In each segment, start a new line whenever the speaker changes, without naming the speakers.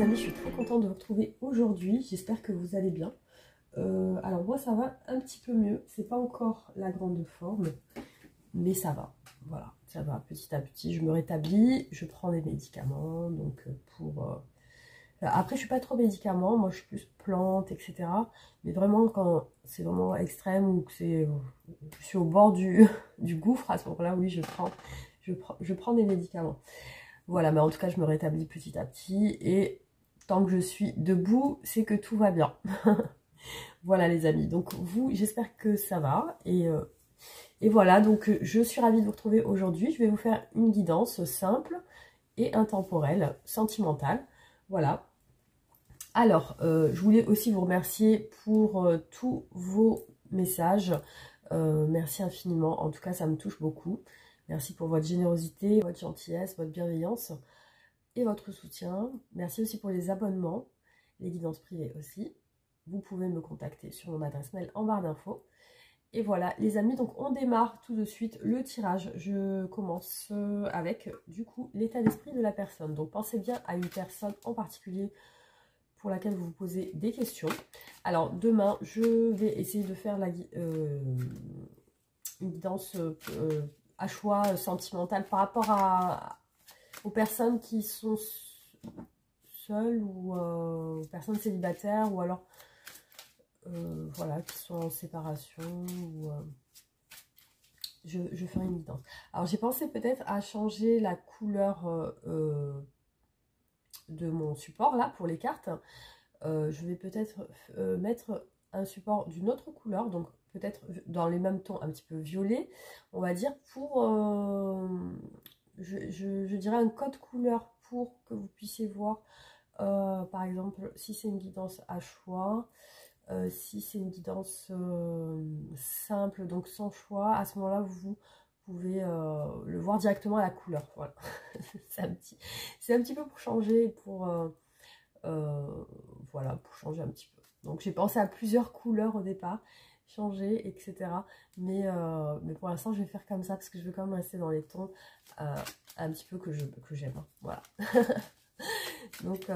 amis, je suis très contente de vous retrouver aujourd'hui. J'espère que vous allez bien. Alors moi ça va un petit peu mieux. C'est pas encore la grande forme, mais ça va. Voilà, ça va petit à petit. Je me rétablis, je prends des médicaments. Donc après je suis pas trop médicaments, moi je suis plus plante, etc. Mais vraiment quand c'est vraiment extrême ou que je suis au bord du gouffre, à ce moment-là, oui je prends des médicaments. Voilà, mais en tout cas, je me rétablis petit à petit et tant que je suis debout, c'est que tout va bien. Voilà les amis, donc vous, j'espère que ça va. Et voilà, donc je suis ravie de vous retrouver aujourd'hui. Je vais vous faire une guidance simple et intemporelle, sentimentale. Voilà. Alors, je voulais aussi vous remercier pour tous vos messages. Merci infiniment, en tout cas, ça me touche beaucoup. Merci pour votre générosité, votre gentillesse, votre bienveillance et votre soutien. Merci aussi pour les abonnements, les guidances privées aussi. Vous pouvez me contacter sur mon adresse mail en barre d'infos. Et voilà les amis, donc on démarre tout de suite le tirage. Je commence avec du coup l'état d'esprit de la personne. Donc pensez bien à une personne en particulier pour laquelle vous vous posez des questions. Alors demain je vais essayer de faire une guidance à choix sentimentale par rapport aux personnes qui sont seules ou personnes célibataires ou alors voilà, qui sont en séparation ou je ferai une guidance. Alors j'ai pensé peut-être à changer la couleur de mon support là pour les cartes. Je vais peut-être mettre un support d'une autre couleur, donc peut-être dans les mêmes tons un petit peu violet, on va dire, pour je dirais un code couleur pour que vous puissiez voir par exemple si c'est une guidance à choix, si c'est une guidance simple, donc sans choix, à ce moment-là vous pouvez le voir directement à la couleur. Voilà. c'est un petit peu pour changer, voilà, pour changer un petit peu. Donc j'ai pensé à plusieurs couleurs au départ, changer, etc. Mais pour l'instant je vais faire comme ça parce que je veux quand même rester dans les tons un petit peu que j'aime. Hein. Voilà. Donc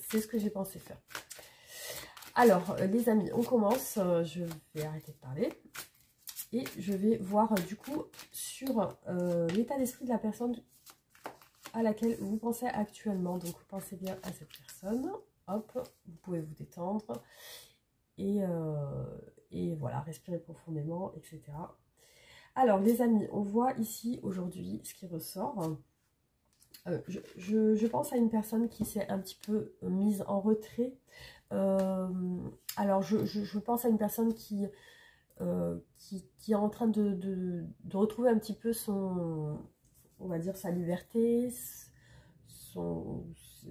c'est ce que j'ai pensé faire. Alors les amis, on commence. Je vais arrêter de parler. Et je vais voir du coup sur l'état d'esprit de la personne à laquelle vous pensez actuellement. Donc vous pensez bien à cette personne. Hop, vous pouvez vous détendre. Et voilà, respirer profondément, etc. Alors les amis, on voit ici aujourd'hui ce qui ressort. Je pense à une personne qui s'est un petit peu mise en retrait. Alors je pense à une personne qui est en train de retrouver un petit peu on va dire, sa liberté,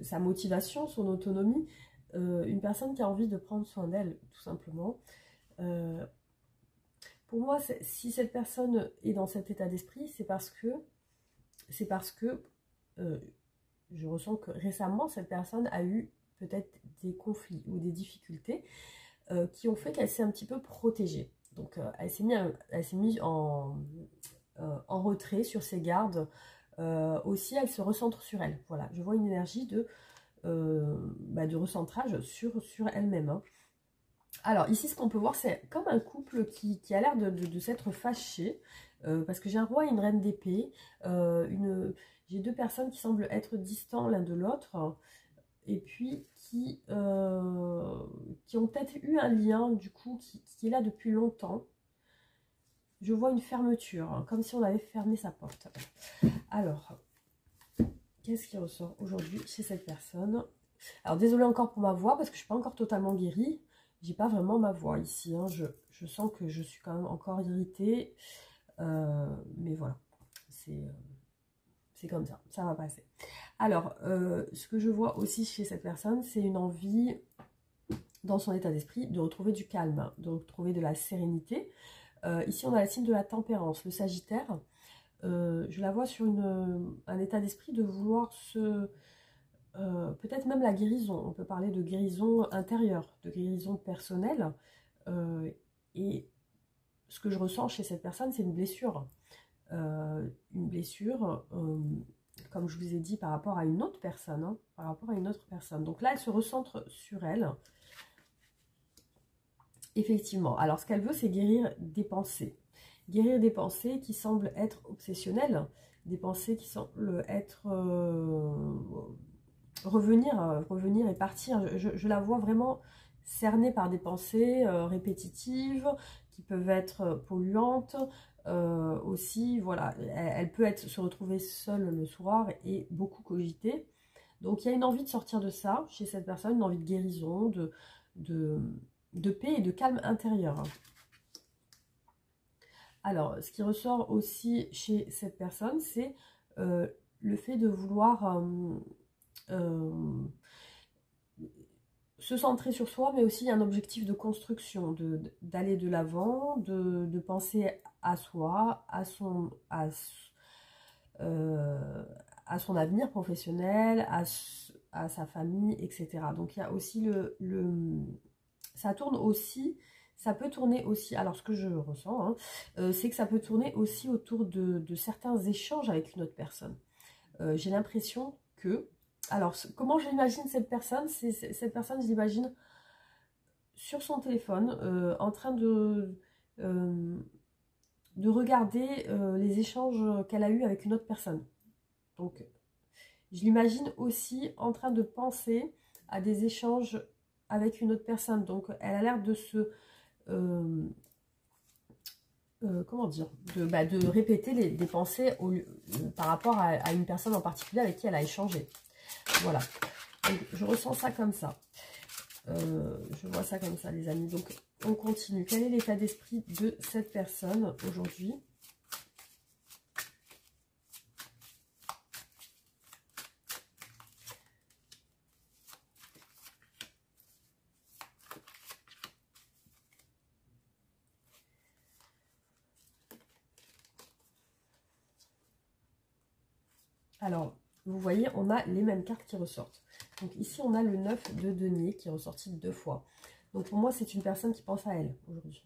sa motivation, son autonomie. Une personne qui a envie de prendre soin d'elle, tout simplement. Pour moi, si cette personne est dans cet état d'esprit, c'est parce que je ressens que récemment, cette personne a eu peut-être des conflits ou des difficultés qui ont fait qu'elle s'est un petit peu protégée. Donc, elle s'est mise en retrait, sur ses gardes. Aussi, elle se recentre sur elle. Voilà, je vois une énergie de recentrage sur elle-même. Hein. Alors, ici, ce qu'on peut voir, c'est comme un couple qui a l'air de s'être fâché. Parce que j'ai un roi et une reine d'épée. J'ai deux personnes qui semblent être distants l'un de l'autre. Et puis, qui ont peut-être eu un lien, du coup, qui est là depuis longtemps. Je vois une fermeture, hein, comme si on avait fermé sa porte. Alors, qu'est-ce qui ressort aujourd'hui chez cette personne? Alors, désolée encore pour ma voix, parce que je ne suis pas encore totalement guérie. J'ai pas vraiment ma voix ici. Hein. Je sens que je suis quand même encore irritée. Mais voilà, c'est comme ça va passer. Alors, ce que je vois aussi chez cette personne, c'est une envie, dans son état d'esprit, de retrouver du calme, de retrouver de la sérénité. Ici, on a la signe de la tempérance, le Sagittaire. Je la vois sur un état d'esprit de vouloir peut-être même la guérison. On peut parler de guérison intérieure, de guérison personnelle. Et ce que je ressens chez cette personne, c'est une blessure. Une blessure comme je vous ai dit, par rapport à une autre personne. Hein, par rapport à une autre personne. Donc là, elle se recentre sur elle. Effectivement. Alors, ce qu'elle veut, c'est guérir des pensées. Guérir des pensées qui semblent être obsessionnelles. Des pensées qui semblent être... revenir et partir. Je la vois vraiment cernée par des pensées répétitives, qui peuvent être polluantes. Aussi, voilà, elle peut se retrouver seule le soir et beaucoup cogiter. Donc, il y a une envie de sortir de ça chez cette personne, une envie de guérison, de paix et de calme intérieur. Alors, ce qui ressort aussi chez cette personne, c'est le fait de vouloir se centrer sur soi, mais aussi un objectif de construction, d'aller de l'avant, de penser à soi, à son avenir professionnel, à sa famille, etc. Donc il y a aussi ça tourne aussi, ça peut tourner aussi, alors ce que je ressens, hein, c'est que ça peut tourner aussi autour de certains échanges avec une autre personne. J'ai l'impression que... Alors, comment j'imagine cette personne? Cette personne, je l'imagine sur son téléphone, en train de regarder les échanges qu'elle a eus avec une autre personne. Donc, je l'imagine aussi en train de penser à des échanges avec une autre personne. Donc, elle a l'air de se... comment dire, de répéter des pensées par rapport à une personne en particulier avec qui elle a échangé. Voilà. Donc, je ressens ça comme ça. Je vois ça comme ça, les amis. Donc, on continue. Quel est l'état d'esprit de cette personne aujourd'hui ? Alors, vous voyez, on a les mêmes cartes qui ressortent. Donc ici, on a le 9 de denier qui est ressorti 2 fois. Donc pour moi, c'est une personne qui pense à elle aujourd'hui.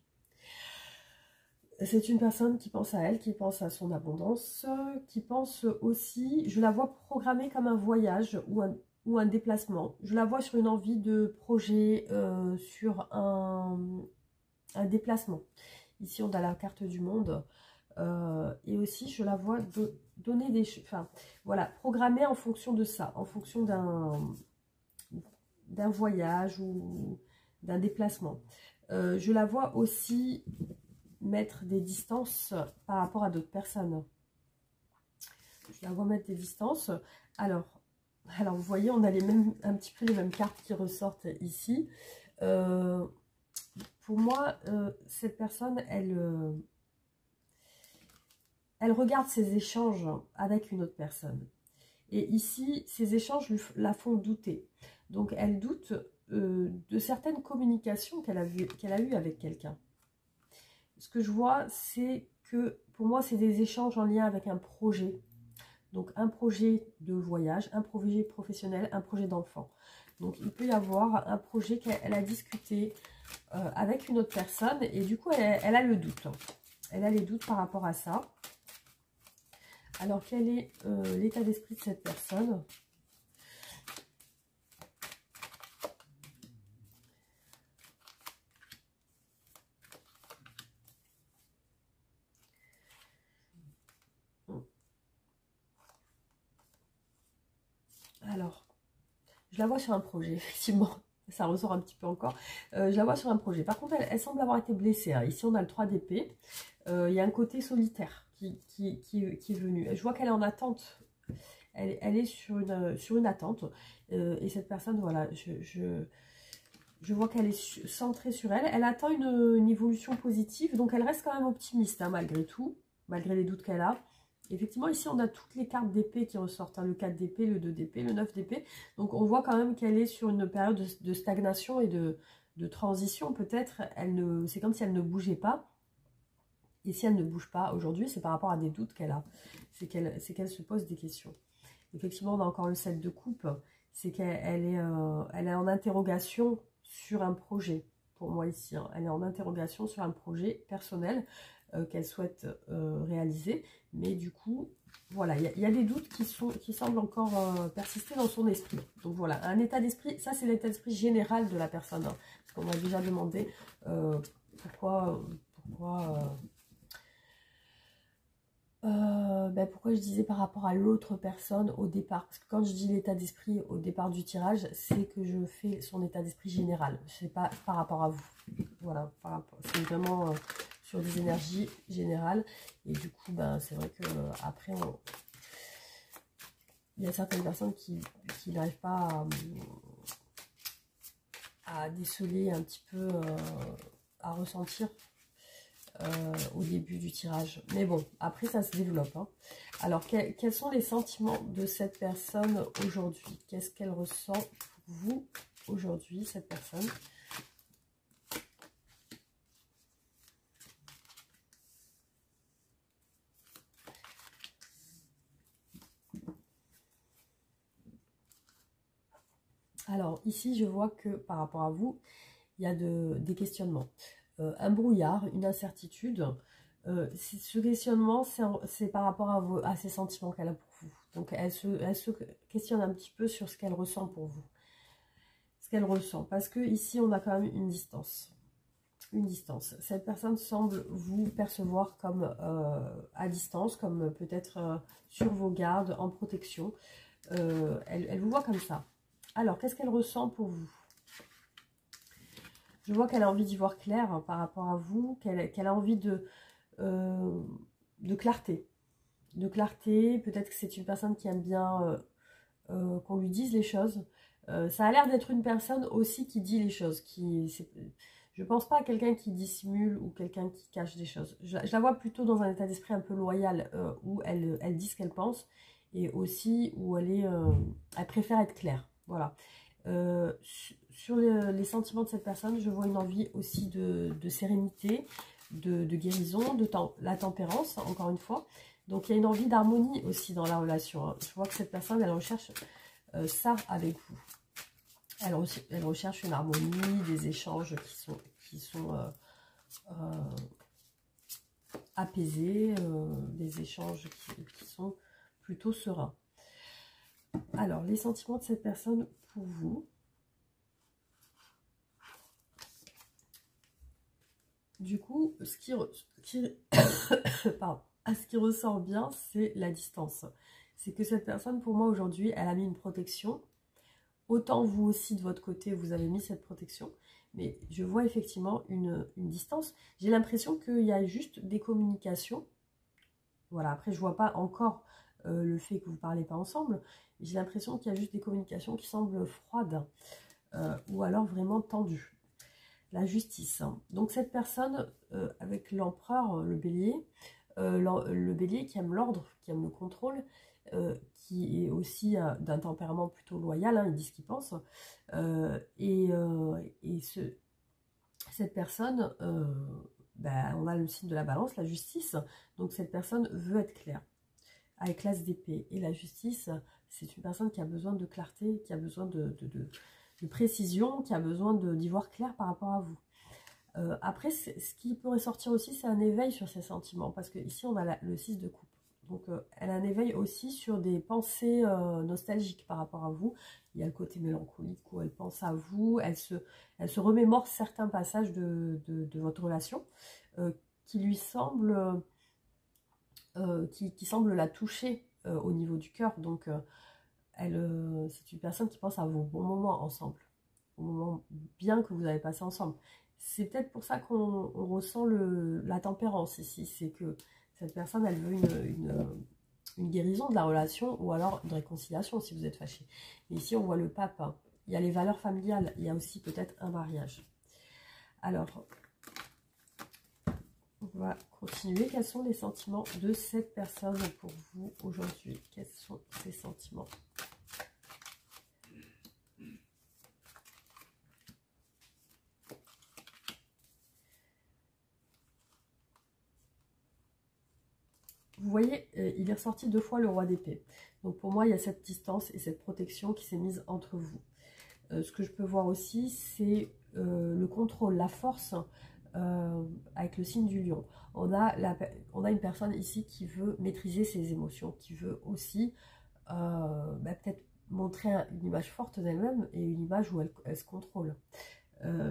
C'est une personne qui pense à elle, qui pense à son abondance, qui pense aussi, je la vois programmée comme un voyage ou un déplacement. Je la vois sur une envie de projet, sur un déplacement. Ici, on a la carte du monde. Et aussi, je la vois donner des... Enfin, voilà, programmer en fonction de ça, en fonction d'un voyage ou d'un déplacement. Je la vois aussi mettre des distances par rapport à d'autres personnes. Je la vois mettre des distances. Alors vous voyez, on a un petit peu les mêmes cartes qui ressortent ici. Pour moi, cette personne, elle regarde ses échanges avec une autre personne. Et ici, ces échanges la font douter. Donc, elle doute de certaines communications qu'elle a eues avec quelqu'un. Ce que je vois, c'est que, pour moi, c'est des échanges en lien avec un projet. Donc, un projet de voyage, un projet professionnel, un projet d'enfant. Donc, il peut y avoir un projet qu'elle a discuté avec une autre personne. Et du coup, elle a le doute. Elle a les doutes par rapport à ça. Alors, quel est l'état d'esprit de cette personne ? Alors, je la vois sur un projet, effectivement. Ça ressort un petit peu encore. Je la vois sur un projet. Par contre, elle semble avoir été blessée. Hein. Ici, on a le 3 d'épée. Il y a un côté solitaire qui est venu. Je vois qu'elle est en attente. Elle est sur une attente. Et cette personne, voilà, je vois qu'elle est centrée sur elle. Elle attend une évolution positive. Donc, elle reste quand même optimiste, hein, malgré tout. Malgré les doutes qu'elle a. Effectivement, ici, on a toutes les cartes d'épée qui ressortent. Hein, le 4 d'épée, le 2 d'épée, le 9 d'épée. Donc, on voit quand même qu'elle est sur une période de stagnation et de transition. Peut-être, c'est comme si elle ne bougeait pas. Et si elle ne bouge pas aujourd'hui, c'est par rapport à des doutes qu'elle a. C'est qu'elle se pose des questions. Effectivement, on a encore le 7 de coupe. C'est qu'elle est en interrogation sur un projet. pour moi ici, hein. Elle est en interrogation sur un projet personnel qu'elle souhaite réaliser. Mais du coup, voilà, il y a des doutes qui semblent encore persister dans son esprit. Donc voilà, un état d'esprit, ça c'est l'état d'esprit général de la personne. Hein, parce qu'on m'a déjà demandé pourquoi je disais par rapport à l'autre personne au départ. Parce que quand je dis l'état d'esprit au départ du tirage, c'est que je fais son état d'esprit général. C'est pas par rapport à vous. Voilà, c'est vraiment sur des énergies générales. Et du coup, c'est vrai que après, il y a certaines personnes qui n'arrivent pas à déceler un petit peu, à ressentir au début du tirage. Mais bon, après ça se développe. Hein. Alors, quels sont les sentiments de cette personne aujourd'hui? Qu'est-ce qu'elle ressent pour vous aujourd'hui, cette personne? Alors, ici, je vois que par rapport à vous, il y a des questionnements. Un brouillard, une incertitude. Ce questionnement, c'est par rapport à ces sentiments qu'elle a pour vous. Donc, elle se questionne un petit peu sur ce qu'elle ressent pour vous. Ce qu'elle ressent. Parce que ici, on a quand même une distance. Une distance. Cette personne semble vous percevoir comme à distance, comme peut-être sur vos gardes, en protection. Elle vous voit comme ça. Alors, qu'est-ce qu'elle ressent pour vous? Je vois qu'elle a envie d'y voir clair hein, par rapport à vous, qu'elle a envie de clarté. De clarté, peut-être que c'est une personne qui aime bien qu'on lui dise les choses. Ça a l'air d'être une personne aussi qui dit les choses. Je ne pense pas à quelqu'un qui dissimule ou quelqu'un qui cache des choses. Je la vois plutôt dans un état d'esprit un peu loyal où elle dit ce qu'elle pense et aussi où elle préfère être claire. Voilà. Sur les sentiments de cette personne, je vois une envie aussi de sérénité, de guérison, la tempérance, encore une fois. Donc, il y a une envie d'harmonie aussi dans la relation. Hein. Je vois que cette personne, elle recherche ça avec vous. Elle recherche une harmonie, des échanges qui sont apaisés, des échanges qui sont plutôt sereins. Alors, les sentiments de cette personne pour vous. Du coup, ce qui ressort bien, c'est la distance. C'est que cette personne, pour moi, aujourd'hui, elle a mis une protection. Autant vous aussi, de votre côté, vous avez mis cette protection. Mais je vois effectivement une distance. J'ai l'impression qu'il y a juste des communications. Voilà, après, je ne vois pas encore le fait que vous ne parlez pas ensemble. J'ai l'impression qu'il y a juste des communications qui semblent froides ou alors vraiment tendues. La justice. Donc cette personne, avec l'empereur, le bélier qui aime l'ordre, qui aime le contrôle, qui est aussi d'un tempérament plutôt loyal, hein, il dit ce qu'il pense, cette personne, on a le signe de la balance, la justice, donc cette personne veut être claire, avec l'as d'épée, et la justice, c'est une personne qui a besoin de clarté, qui a besoin de précision, qui a besoin d'y voir clair par rapport à vous. Après, ce qui pourrait sortir aussi, c'est un éveil sur ses sentiments, parce que ici on a le 6 de coupe. Donc elle a un éveil aussi sur des pensées nostalgiques par rapport à vous. Il y a le côté mélancolique où elle pense à vous, elle se remémore certains passages de votre relation qui lui semblent, qui semblent la toucher au niveau du cœur. Donc c'est une personne qui pense à vos bons moments ensemble, aux moments bien que vous avez passé ensemble. C'est peut-être pour ça qu'on ressent la tempérance ici, c'est que cette personne, elle veut une guérison de la relation ou alors une réconciliation si vous êtes fâché. Mais ici, on voit le pape, hein. Il y a les valeurs familiales, il y a aussi peut-être un mariage. Alors, on va continuer. Quels sont les sentiments de cette personne pour vous aujourd'hui? Quels sont ses sentiments? Vous voyez, il est ressorti 2 fois le roi d'épée. Donc pour moi, il y a cette distance et cette protection qui s'est mise entre vous. Ce que je peux voir aussi, c'est le contrôle, la force avec le signe du lion. On a une personne ici qui veut maîtriser ses émotions, qui veut aussi peut-être montrer une image forte d'elle-même et une image où elle se contrôle.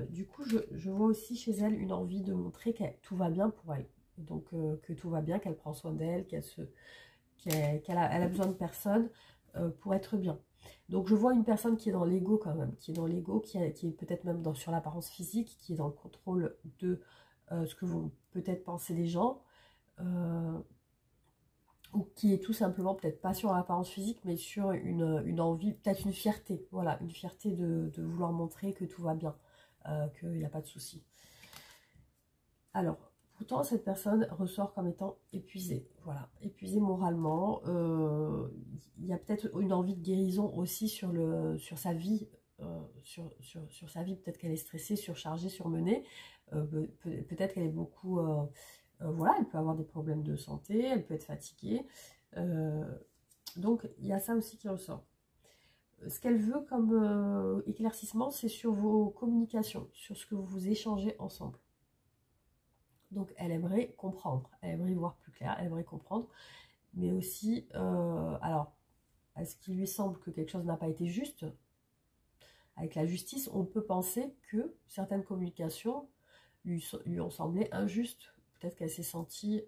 Du coup, je vois aussi chez elle une envie de montrer que tout va bien pour elle. Donc, que tout va bien, qu'elle prend soin d'elle, qu'elle a besoin de personne pour être bien. Donc, je vois une personne qui est dans l'ego quand même, qui est dans l'ego, qui est peut-être même sur l'apparence physique, qui est dans le contrôle de ce que vont peut-être penser les gens, ou qui est tout simplement peut-être pas sur l'apparence physique, mais sur une envie, peut-être une fierté, voilà, une fierté de vouloir montrer que tout va bien, qu'il n'y a pas de souci. Alors, pourtant, cette personne ressort comme étant épuisée, voilà, épuisée moralement. Il y a peut-être une envie de guérison aussi sur sa vie, sur sa vie. Peut-être qu'elle est stressée, surchargée, surmenée. Peut-être qu'elle est beaucoup... voilà, elle peut avoir des problèmes de santé, elle peut être fatiguée. Donc, il y a ça aussi qui ressort. Ce qu'elle veut comme éclaircissement, c'est sur vos communications, sur ce que vous échangez ensemble. Donc, elle aimerait comprendre, elle aimerait y voir plus clair, elle aimerait comprendre, mais aussi, alors, est-ce qu'il lui semble que quelque chose n'a pas été juste? Avec la justice, on peut penser que certaines communications lui ont semblé injustes. Peut-être qu'elle s'est sentie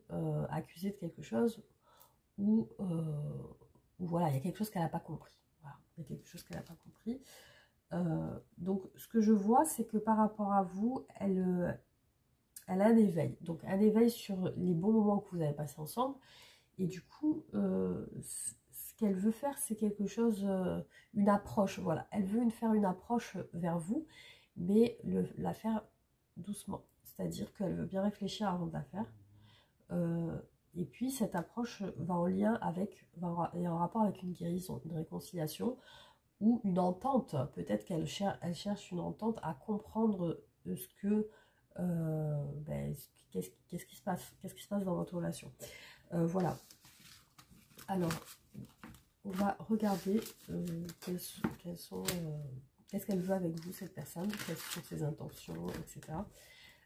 accusée de quelque chose, ou voilà, il y a quelque chose qu'elle n'a pas compris. Voilà, il y a quelque chose qu'elle n'a pas compris. Donc, ce que je vois, c'est que par rapport à vous, elle a un éveil. Donc, un éveil sur les bons moments que vous avez passés ensemble. Et du coup, ce qu'elle veut faire, c'est quelque chose, une approche. Voilà, elle veut faire une approche vers vous, mais la faire doucement. C'est-à-dire qu'elle veut bien réfléchir avant de la faire. Et puis, cette approche va en lien avec, et en rapport avec une guérison, une réconciliation ou une entente. Peut-être qu'elle cherche une entente à comprendre ce que, qu'est-ce qui se passe dans votre relation. Voilà. Alors, on va regarder qu'est-ce qu'elle veut avec vous, cette personne, quelles sont ses intentions, etc.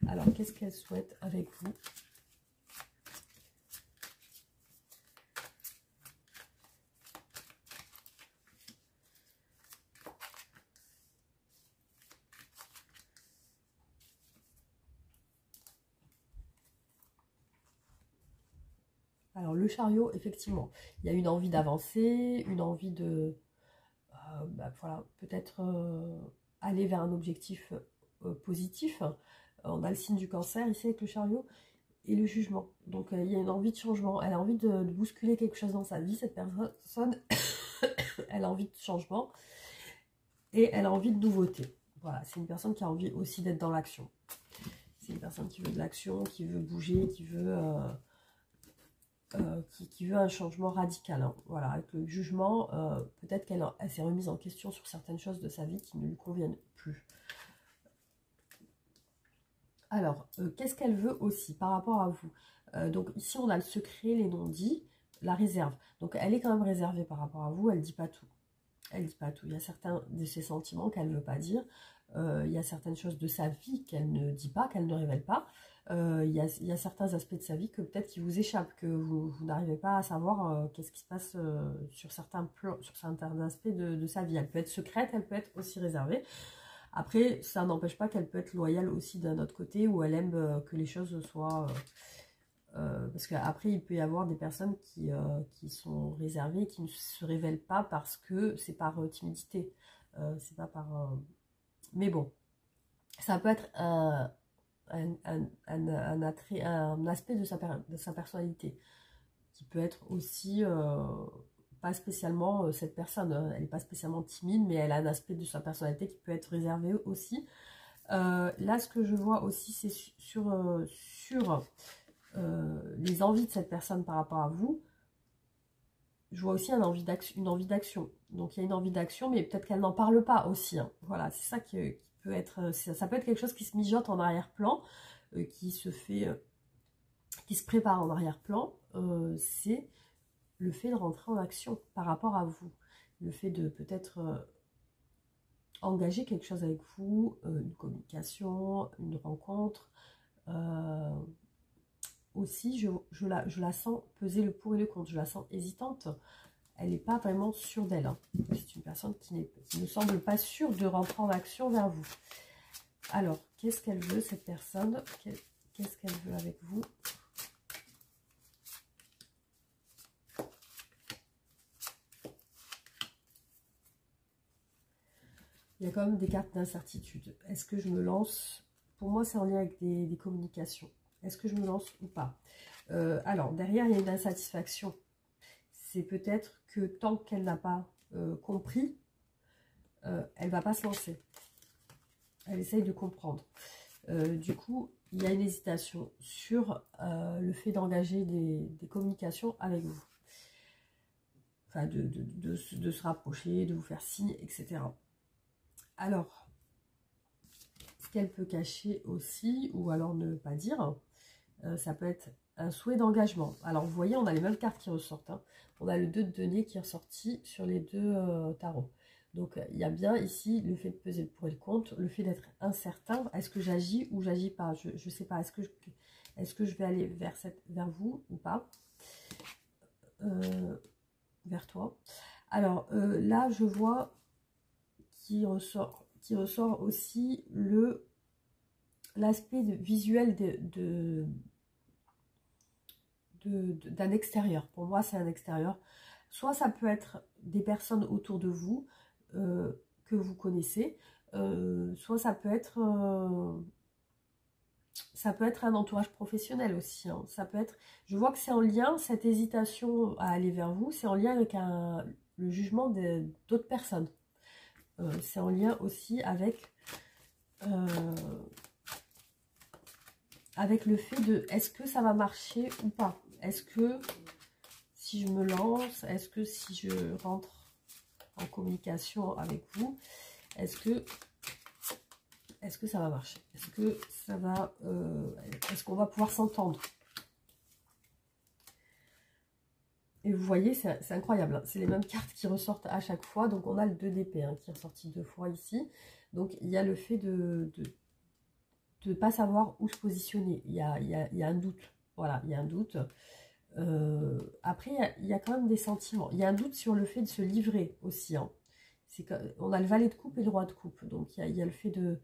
Alors, qu'est-ce qu'elle souhaite avec vous? Alors, le chariot, effectivement, il y a une envie d'avancer, une envie de, voilà, peut-être aller vers un objectif positif. On a le signe du cancer ici avec le chariot et le jugement. Donc, il y a une envie de changement. Elle a envie de bousculer quelque chose dans sa vie, cette personne. Elle a envie de changement et elle a envie de nouveauté. Voilà, c'est une personne qui a envie aussi d'être dans l'action. C'est une personne qui veut de l'action, qui veut bouger, qui veut un changement radical. Hein. Voilà, avec le jugement, peut-être qu'elle s'est remise en question sur certaines choses de sa vie qui ne lui conviennent plus. Alors, qu'est-ce qu'elle veut aussi par rapport à vous? Donc ici, on a le secret, les non-dits, la réserve. Donc, elle est quand même réservée par rapport à vous, elle ne dit pas tout. Elle ne dit pas tout. Il y a certains de ses sentiments qu'elle ne veut pas dire. Il y a certaines choses de sa vie qu'elle ne dit pas, qu'elle ne révèle pas. Il y a certains aspects de sa vie que peut-être qui vous échappent, que vous n'arrivez pas à savoir qu'est-ce qui se passe sur certains plans, sur certains aspects de sa vie. Elle peut être secrète, elle peut être aussi réservée. Après, ça n'empêche pas qu'elle peut être loyale aussi d'un autre côté, où elle aime que les choses soient... parce qu'après, il peut y avoir des personnes qui sont réservées, qui ne se révèlent pas parce que c'est par timidité. C'est pas par... Mais bon, ça peut être un aspect de sa personnalité, qui peut être aussi pas spécialement cette personne. Elle n'est pas spécialement timide, mais elle a un aspect de sa personnalité qui peut être réservé aussi. Là, ce que je vois aussi, c'est sur les envies de cette personne par rapport à vous. Je vois aussi une envie d'action. Donc, il y a une envie d'action, mais peut-être qu'elle n'en parle pas aussi. Hein. Voilà, c'est ça qui peut être... Ça peut être quelque chose qui se mijote en arrière-plan, qui se prépare en arrière-plan. C'est le fait de rentrer en action par rapport à vous. Le fait de peut-être engager quelque chose avec vous, une communication, une rencontre. Aussi, je la sens peser le pour et le contre. Je la sens hésitante. Elle n'est pas vraiment sûre d'elle. Hein. C'est une personne qui ne semble pas sûre de rentrer en action vers vous. Alors, qu'est-ce qu'elle veut, cette personne? Qu'est-ce qu'elle veut avec vous? Il y a quand même des cartes d'incertitude. Est-ce que je me lance? Pour moi, c'est en lien avec des communications. Est-ce que je me lance ou pas? Alors, derrière, il y a une insatisfaction. C'est peut-être que tant qu'elle n'a pas compris, elle ne va pas se lancer. Elle essaye de comprendre. Du coup, il y a une hésitation sur le fait d'engager des communications avec vous. Enfin, de se rapprocher, de vous faire signe, etc. Alors, ce qu'elle peut cacher aussi, ou alors ne pas dire, ça peut être un souhait d'engagement. Alors, vous voyez, on a les mêmes cartes qui ressortent. Hein. On a le 2 de denier qui est ressorti sur les deux tarots. Donc, il y a bien ici le fait de peser le pour et le contre, le fait d'être incertain. Est-ce que j'agis ou j'agis pas? Je ne sais pas. Est-ce que je vais aller vers vous ou pas? Vers toi. Alors, là, je vois qui ressort aussi l'aspect visuel d'un extérieur. Pour moi, c'est un extérieur. Soit ça peut être des personnes autour de vous que vous connaissez, soit ça peut être un entourage professionnel aussi. Hein. Ça peut être, je vois que c'est en lien, cette hésitation à aller vers vous, c'est en lien avec le jugement d'autres personnes. C'est en lien aussi avec le fait de est-ce que ça va marcher ou pas? Est-ce que si je me lance, est-ce que si je rentre en communication avec vous, est-ce que ça va marcher? Est-ce que ça va est-ce qu'on va pouvoir s'entendre? Et vous voyez, c'est incroyable, hein. C'est les mêmes cartes qui ressortent à chaque fois. Donc on a le 2 d'épée hein, qui est ressorti 2 fois ici. Donc il y a le fait de ne pas savoir où se positionner. Il y a un doute. Voilà, il y a un doute. Après, il y a quand même des sentiments. Il y a un doute sur le fait de se livrer aussi. Hein. On a le valet de coupe et le roi de coupe. Donc il y a le fait de...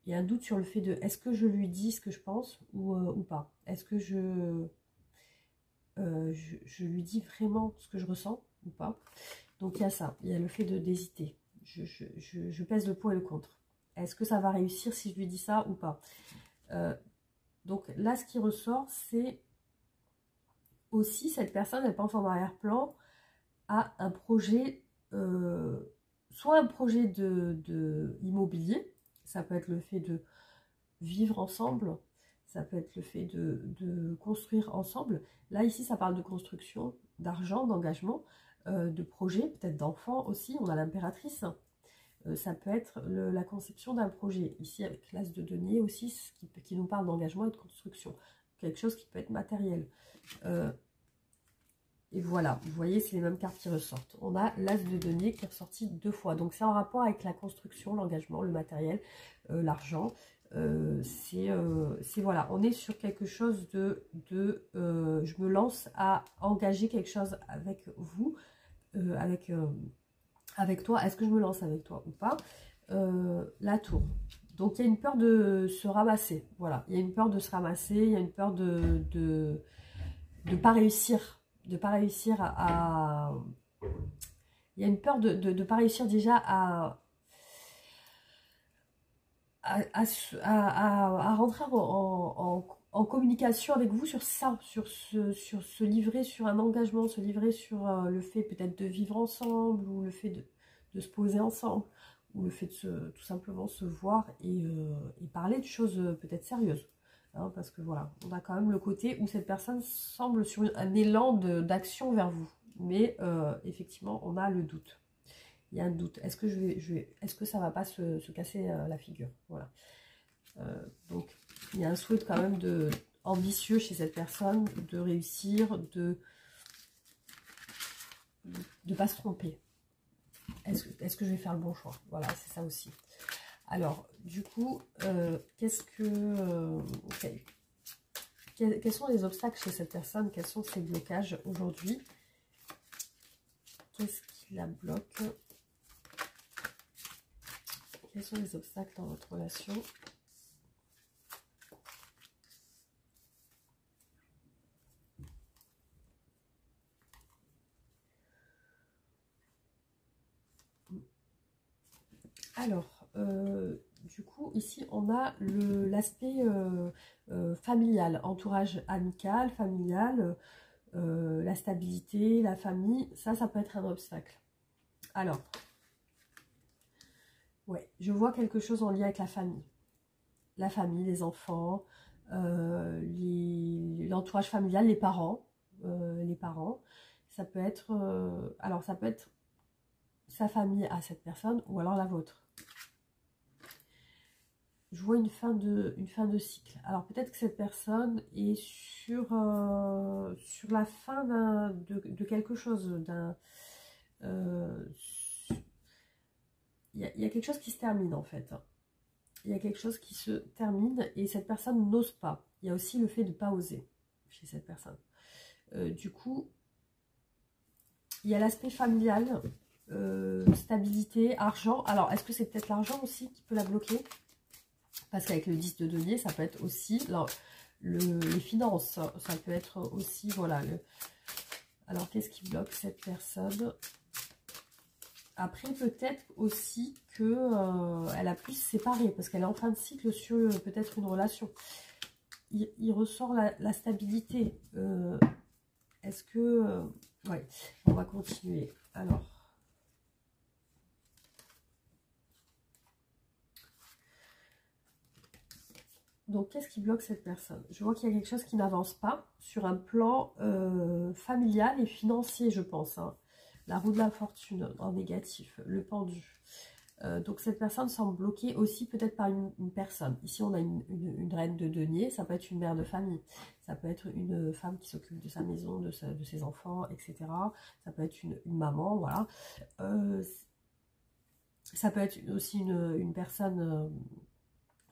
Il y a un doute sur le fait de est-ce que je lui dis ce que je pense ou pas? Est-ce que je lui dis vraiment ce que je ressens ou pas? Donc il y a ça, il y a le fait d'hésiter. Je pèse le pour et le contre. Est-ce que ça va réussir si je lui dis ça ou pas? Donc là, ce qui ressort, c'est aussi cette personne, elle pense en arrière-plan à un projet, soit un projet de immobilier, ça peut être le fait de vivre ensemble, ça peut être le fait de construire ensemble. Là, ici, ça parle de construction, d'argent, d'engagement, de projet, peut-être d'enfants aussi. On a l'impératrice. Ça peut être la conception d'un projet. Ici, avec l'as de denier aussi, qui nous parle d'engagement et de construction. Quelque chose qui peut être matériel. Et voilà, vous voyez, c'est les mêmes cartes qui ressortent. On a l'as de denier qui est ressorti 2 fois. Donc, c'est en rapport avec la construction, l'engagement, le matériel, l'argent. Voilà, on est sur quelque chose je me lance à engager quelque chose avec vous, avec toi. Est-ce que je me lance avec toi ou pas? La tour. Donc il y a une peur de se ramasser. Voilà, il y a une peur de se ramasser, il y a une peur de pas réussir, il y a une peur de pas réussir déjà à rentrer en communication avec vous sur ça, sur se livrer sur un engagement, se livrer sur le fait peut-être de vivre ensemble, ou le fait de se poser ensemble, ou le fait de tout simplement se voir et parler de choses peut-être sérieuses. Hein, parce que voilà, on a quand même le côté où cette personne semble sur un élan d'action vers vous. Mais effectivement, on a le doute. Il y a un doute. Est-ce que est-ce que ça va pas se casser la figure? Voilà. Donc, il y a un souhait quand même ambitieux chez cette personne, de réussir, de pas se tromper. est-ce que je vais faire le bon choix? Voilà, c'est ça aussi. Alors, du coup, quels sont les obstacles chez cette personne? Quels sont ses blocages aujourd'hui? Qu'est-ce qui la bloque? Quels sont les obstacles dans votre relation? Alors, du coup, ici, on a l'aspect familial, entourage amical, familial, la stabilité, la famille. Ça peut être un obstacle. Alors, ouais, je vois quelque chose en lien avec la famille. La famille, les enfants, l'entourage familial, les parents. Ça peut être, alors ça peut être sa famille à cette personne ou alors la vôtre. Je vois une fin de cycle. Alors peut-être que cette personne est sur la fin de quelque chose. Il y a quelque chose qui se termine en fait. Il y a quelque chose qui se termine et cette personne n'ose pas. Il y a aussi le fait de ne pas oser chez cette personne. Du coup, il y a l'aspect familial, stabilité, argent. Alors, est-ce que c'est peut-être l'argent aussi qui peut la bloquer? Parce qu'avec le 10 de denier, ça peut être aussi les finances. Ça peut être aussi, voilà. Alors, qu'est-ce qui bloque cette personne? Après, peut-être aussi qu'elle a pu se séparer, parce qu'elle est en fin de cycle sur peut-être une relation. Il ressort la stabilité. Est-ce que... ouais, on va continuer. Alors... Donc, qu'est-ce qui bloque cette personne? Je vois qu'il y a quelque chose qui n'avance pas sur un plan familial et financier, je pense. Hein. La roue de la fortune en négatif, le pendu. Donc, cette personne semble bloquée aussi peut-être par une personne. Ici, on a une reine de denier. Ça peut être une mère de famille. Ça peut être une femme qui s'occupe de sa maison, de ses enfants, etc. Ça peut être une maman, voilà. Ça peut être aussi une personne...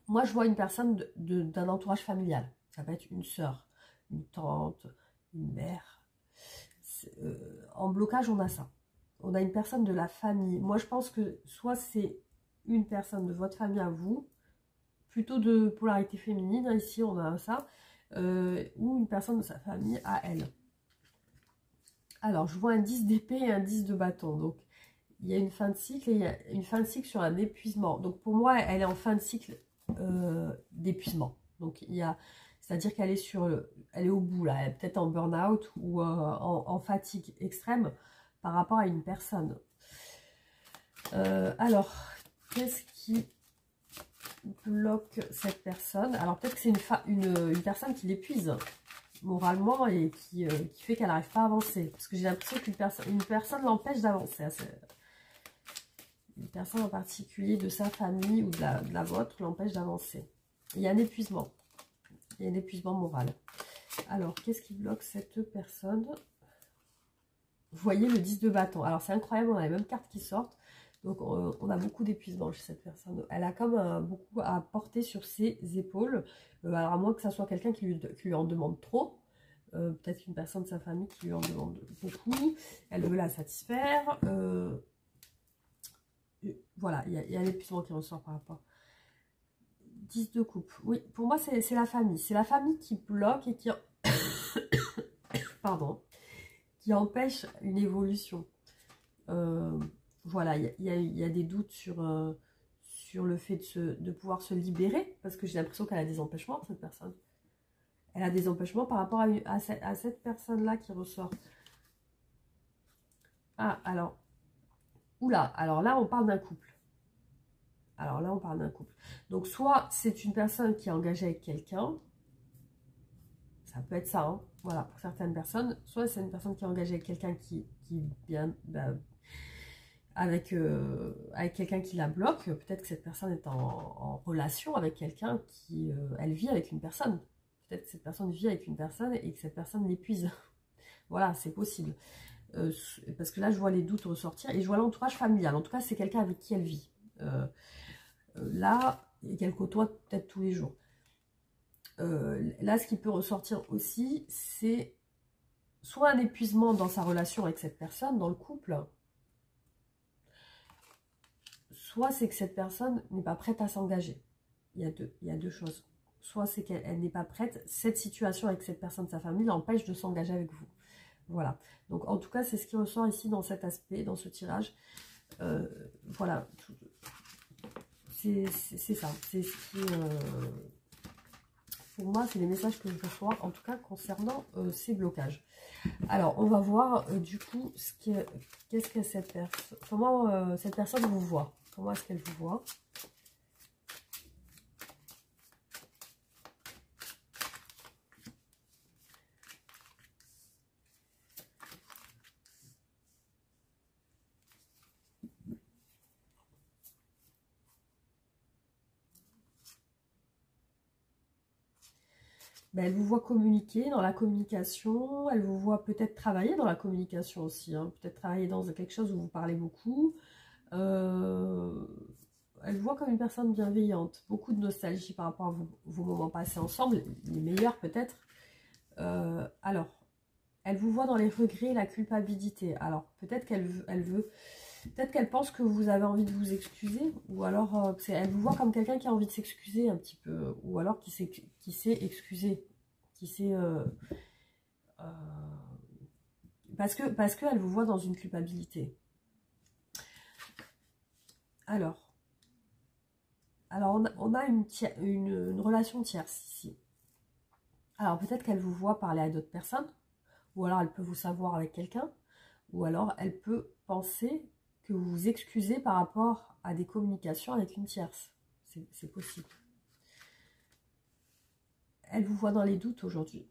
moi, je vois une personne d'un entourage familial. Ça peut être une sœur, une tante, une mère. En blocage, on a ça. On a une personne de la famille. Moi, je pense que soit c'est une personne de votre famille à vous, plutôt de polarité féminine, ici on a ça, ou une personne de sa famille à elle. Alors, je vois un 10 d'épée et un 10 de bâton. Donc, il y a une fin de cycle et il y a une fin de cycle sur un épuisement. Donc, pour moi, elle est en fin de cycle d'épuisement. Donc c'est-à-dire qu'elle est elle est au bout là, elle est peut-être en burn-out ou en fatigue extrême par rapport à une personne. Alors, qu'est-ce qui bloque cette personne? Alors peut-être que c'est une personne qui l'épuise moralement et qui fait qu'elle n'arrive pas à avancer. Parce que j'ai l'impression qu'une personne l'empêche d'avancer. Une personne en particulier de sa famille ou de la vôtre l'empêche d'avancer. Il y a un épuisement. Il y a un épuisement moral. Alors, qu'est-ce qui bloque cette personne? Vous voyez le 10 de bâton. Alors, c'est incroyable, on a les mêmes cartes qui sortent. Donc, on a beaucoup d'épuisement chez cette personne. Elle a comme beaucoup à porter sur ses épaules. Alors, à moins que ça soit quelqu'un qui lui en demande trop. Peut-être une personne de sa famille qui lui en demande beaucoup. Elle veut la satisfaire. Voilà, il y a l'épuisement qui ressort par rapport. 10 de coupe. Oui, pour moi, c'est la famille. C'est la famille qui bloque et qui... pardon. Qui empêche une évolution. Voilà, il y a des doutes sur le fait de pouvoir se libérer. Parce que j'ai l'impression qu'elle a des empêchements, cette personne. Elle a des empêchements par rapport à cette personne-là qui ressort. Ah, alors... Oula, alors là, on parle d'un couple. Alors là, on parle d'un couple. Donc, soit c'est une personne qui est engagée avec quelqu'un. Ça peut être ça, hein. Voilà, pour certaines personnes. Soit c'est une personne qui est engagée avec quelqu'un qui vient avec quelqu'un qui la bloque. Peut-être que cette personne est en relation avec quelqu'un qui... elle vit avec une personne. Peut-être que cette personne vit avec une personne et que cette personne l'épuise. Voilà, c'est possible. parce que là, je vois les doutes ressortir. Et je vois l'entourage familial. En tout cas, c'est quelqu'un avec qui elle vit. Là, et qu'elle côtoie peut-être tous les jours. Là, ce qui peut ressortir aussi, c'est soit un épuisement dans sa relation avec cette personne, dans le couple, soit c'est que cette personne n'est pas prête à s'engager. Il y a deux choses. Soit c'est qu'elle n'est pas prête, cette situation avec cette personne de sa famille l'empêche de s'engager avec vous. Voilà. Donc en tout cas, c'est ce qui ressort ici dans cet aspect, dans ce tirage. Voilà. C'est ça. C'est ce qui... pour moi, c'est les messages que je reçois, en tout cas concernant ces blocages. Alors, on va voir du coup qu'est-ce que cette personne, comment cette personne vous voit. Comment est-ce qu'elle vous voit? Ben, elle vous voit communiquer dans la communication, elle vous voit peut-être travailler dans la communication aussi, hein, peut-être travailler dans quelque chose où vous parlez beaucoup. Elle vous voit comme une personne bienveillante, beaucoup de nostalgie par rapport à vos moments passés ensemble, les meilleurs peut-être. Alors, elle vous voit dans les regrets et la culpabilité. Alors, peut-être peut-être qu'elle pense que vous avez envie de vous excuser, ou alors elle vous voit comme quelqu'un qui a envie de s'excuser un petit peu, ou alors qui s'est excusé, qui s'est... parce qu'elle vous voit dans une culpabilité. Alors on a une relation tierce ici. Alors peut-être qu'elle vous voit parler à d'autres personnes, ou alors elle peut vous savoir avec quelqu'un, ou alors elle peut penser que vous vous excusez par rapport à des communications avec une tierce. C'est possible. Elle vous voit dans les doutes aujourd'hui.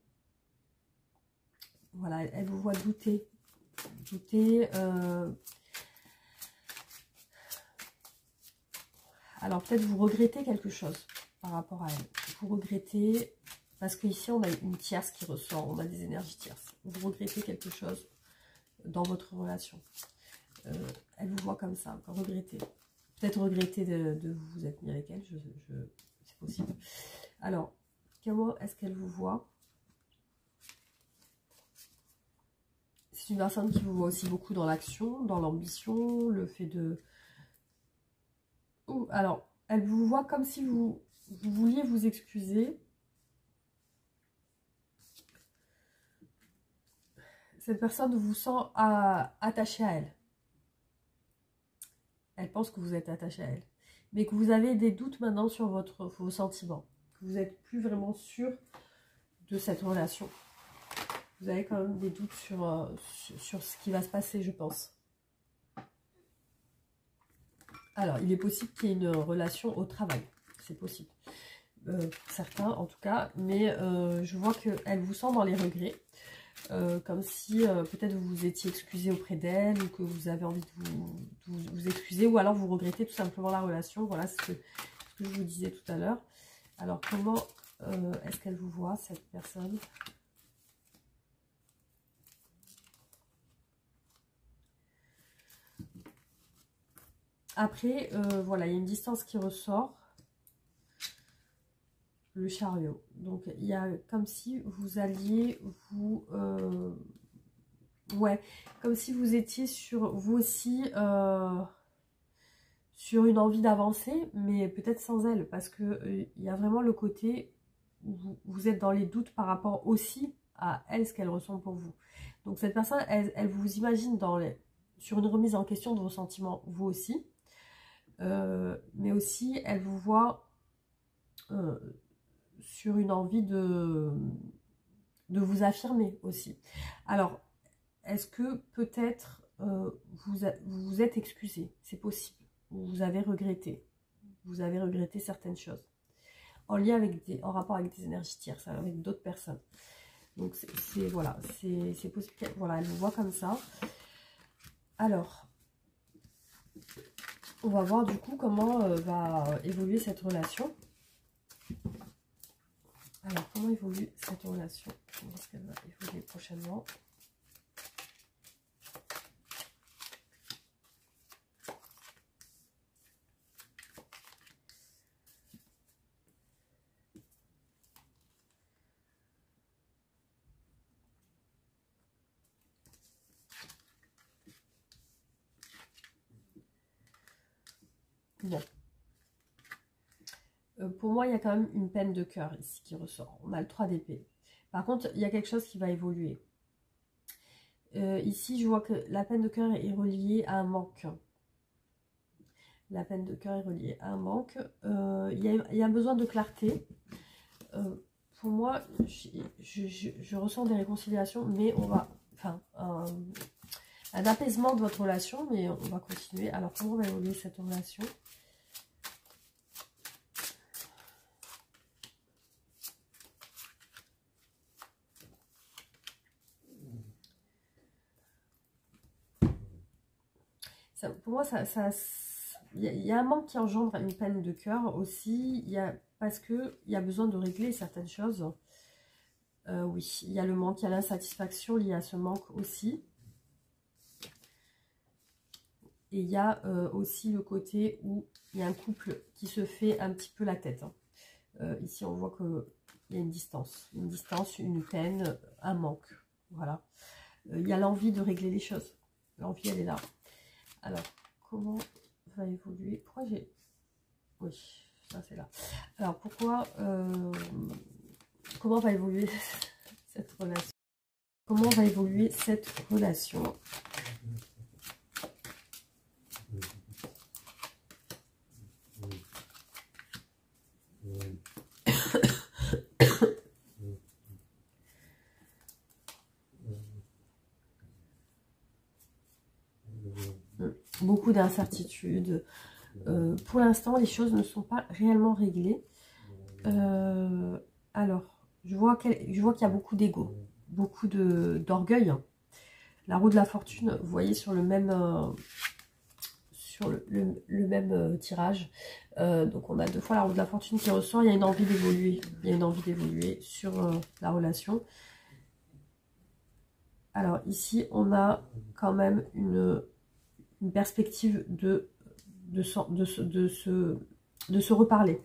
Voilà, elle vous voit douter. Douter. Alors peut-être vous regrettez quelque chose par rapport à elle. Vous regrettez, parce qu'ici on a une tierce qui ressort, on a des énergies tierces. Vous regrettez quelque chose dans votre relation. Elle vous voit comme ça, regretter. Peut-être regretter de vous être mis avec elle, c'est possible. Alors, comment est-ce qu'elle vous voit? C'est une personne qui vous voit aussi beaucoup dans l'action, dans l'ambition, le fait de... Alors, elle vous voit comme si vous vouliez vous excuser. Cette personne vous sent attaché à elle. Elle pense que vous êtes attaché à elle. Mais que vous avez des doutes maintenant sur vos sentiments. Que vous n'êtes plus vraiment sûr de cette relation. Vous avez quand même des doutes sur ce qui va se passer, je pense. Alors, il est possible qu'il y ait une relation au travail. C'est possible. Certains, en tout cas. Mais je vois qu'elle vous sent dans les regrets. Comme si peut-être vous vous étiez excusé auprès d'elle, ou que vous avez envie de vous excuser, ou alors vous regrettez tout simplement la relation. Voilà ce que je vous disais tout à l'heure. Alors, comment est-ce qu'elle vous voit, cette personne ? Après, voilà, il y a une distance qui ressort. Le chariot. Donc, il y a comme si vous alliez vous... ouais, comme si vous étiez sur, vous aussi, sur une envie d'avancer, mais peut-être sans elle. Parce que il y a vraiment le côté où vous êtes dans les doutes par rapport aussi à elle, ce qu'elle ressent pour vous. Donc, cette personne, elle vous imagine sur une remise en question de vos sentiments, vous aussi. Mais aussi, elle vous voit sur une envie de vous affirmer aussi. Alors, est-ce que peut-être vous vous êtes excusé? C'est possible. Vous avez regretté. Vous avez regretté certaines choses. En lien avec en rapport avec des énergies tierces, avec d'autres personnes. Donc, voilà, c'est possible. Voilà, elle vous voit comme ça. Alors, on va voir du coup comment va évoluer cette relation. Alors, comment évolue cette relation? Comment est-ce qu'elle va évoluer prochainement? Bon. Pour moi, il y a quand même une peine de cœur ici qui ressort. On a le 3 d'épée. Par contre, il y a quelque chose qui va évoluer. Ici, je vois que la peine de cœur est reliée à un manque. La peine de cœur est reliée à un manque. Il y a besoin de clarté. Pour moi, je ressens des réconciliations, mais on va... Enfin, un apaisement de votre relation, mais on va continuer. Alors, comment va évoluer cette relation ? Pour moi, il y a un manque qui engendre une peine de cœur aussi. Parce qu'il y a besoin de régler certaines choses. Oui, il y a le manque, il y a l'insatisfaction liée à ce manque aussi. Et il y a aussi le côté où il y a un couple qui se fait un petit peu la tête. Ici, on voit qu'il y a une distance, une peine, un manque. Voilà. Il y a l'envie de régler les choses. L'envie, elle est là. Alors, comment va évoluer? Pourquoi j'ai... Oui, ça c'est là. Alors, comment va évoluer cette relation? Comment va évoluer cette relation? Beaucoup d'incertitudes. Pour l'instant, les choses ne sont pas réellement réglées. Alors, je vois qu'il y a beaucoup d'ego, beaucoup d'orgueil. La roue de la fortune, vous voyez sur le même, tirage. Donc, on a 2 fois la roue de la fortune qui ressort. Il y a une envie d'évoluer. Il y a une envie d'évoluer sur la relation. Alors, ici, on a quand même une perspective de se reparler.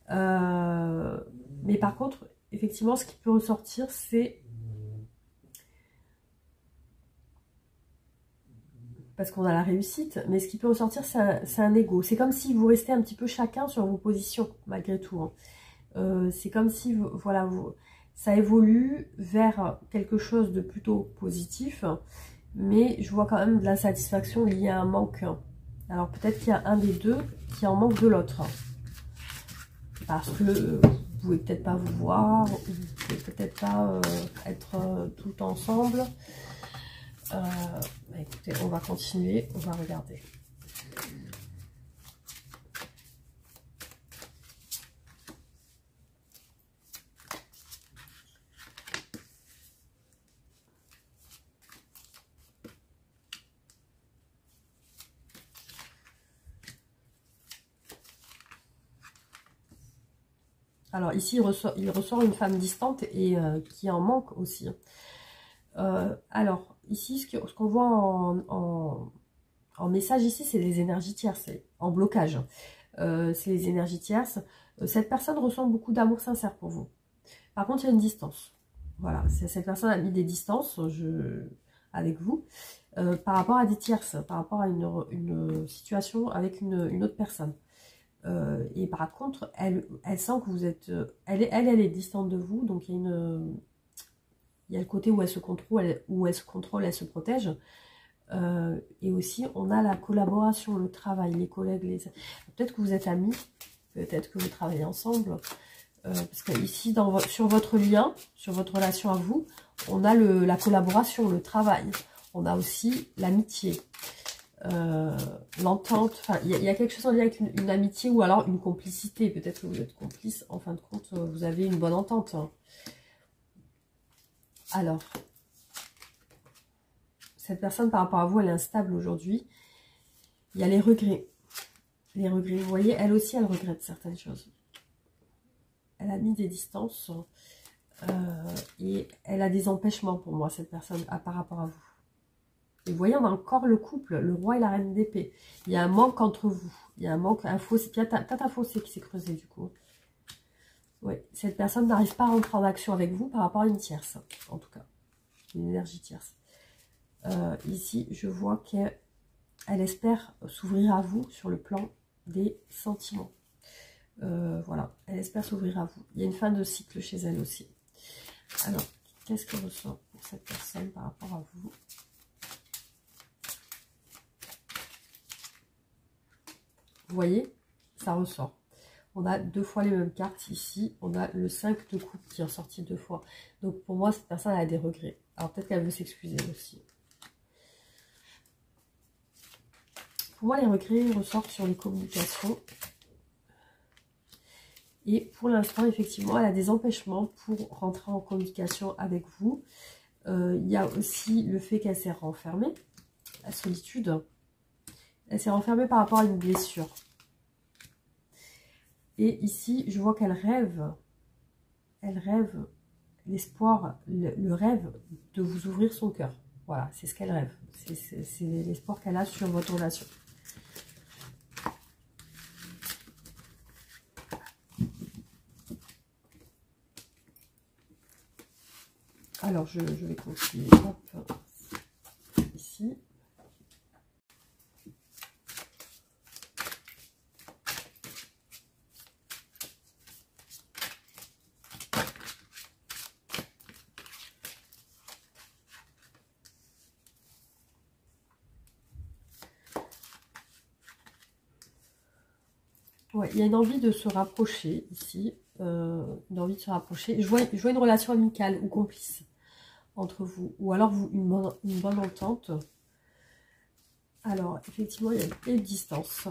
Mais par contre, effectivement, ce qui peut ressortir, c'est... Parce qu'on a la réussite, mais ce qui peut ressortir, c'est un ego. C'est comme si vous restez un petit peu chacun sur vos positions, malgré tout. Hein. C'est comme si, voilà, ça évolue vers quelque chose de plutôt positif, mais je vois quand même de l'insatisfaction liée à un manque. Alors peut-être qu'il y a un des deux qui en manque de l'autre. Parce que vous pouvez peut-être pas vous voir, ou vous pouvez peut-être pas être tout le temps ensemble. Écoutez, on va continuer, on va regarder. Alors ici, il ressort une femme distante et qui en manque aussi. Alors ici, ce qu'on voit en message ici, c'est les énergies tierces, en blocage. C'est les énergies tierces. Cette personne ressent beaucoup d'amour sincère pour vous. Par contre, il y a une distance. Voilà, cette personne a mis des distances avec vous par rapport à des tierces, par rapport à une situation avec une autre personne. Et par contre, elle sent que vous êtes... Elle est distante de vous, donc il y a le côté où elle se contrôle, elle se protège. Et aussi, on a la collaboration, le travail, les collègues. Peut-être que vous êtes amis, peut-être que vous travaillez ensemble. Parce que ici, sur votre lien, sur votre relation à vous, on a la collaboration, le travail. On a aussi l'amitié. L'entente, enfin, il y a quelque chose en lien avec une amitié ou alors une complicité. Peut-être que vous êtes complice. En fin de compte, vous avez une bonne entente. Hein. Alors, cette personne par rapport à vous, elle est instable aujourd'hui. Il y a les regrets. Les regrets, vous voyez, elle aussi, elle regrette certaines choses. Elle a mis des distances et elle a des empêchements pour moi, cette personne, par rapport à vous. Et vous voyez, on a encore le couple, le roi et la reine d'épée. Il y a un manque entre vous. Il y a un manque, un fossé. Il y a peut-être un fossé qui s'est creusé du coup. Oui, cette personne n'arrive pas à rentrer en action avec vous par rapport à une tierce, en tout cas. Une énergie tierce. Ici, je vois qu'elle espère s'ouvrir à vous sur le plan des sentiments. Voilà, elle espère s'ouvrir à vous. Il y a une fin de cycle chez elle aussi. Alors, qu'est-ce que ressort pour cette personne par rapport à vous? Vous voyez, ça ressort. On a 2 fois les mêmes cartes ici. On a le 5 de coupe qui est ressorti 2 fois. Donc pour moi, cette personne a des regrets. Alors peut-être qu'elle veut s'excuser aussi. Pour moi, les regrets ressortent sur les communications. Et pour l'instant, effectivement, elle a des empêchements pour rentrer en communication avec vous. Il y a aussi le fait qu'elle s'est renfermée, la solitude. Elle s'est renfermée par rapport à une blessure. Et ici, je vois qu'elle rêve. Elle rêve l'espoir, le rêve de vous ouvrir son cœur. Voilà, c'est ce qu'elle rêve. C'est l'espoir qu'elle a sur votre relation. Alors, je vais continuer. Hop, ici. Ouais, il y a une envie de se rapprocher ici. Une envie de se rapprocher. Je vois une relation amicale ou complice entre vous. Ou alors une bonne entente. Alors, effectivement, il y a une distance.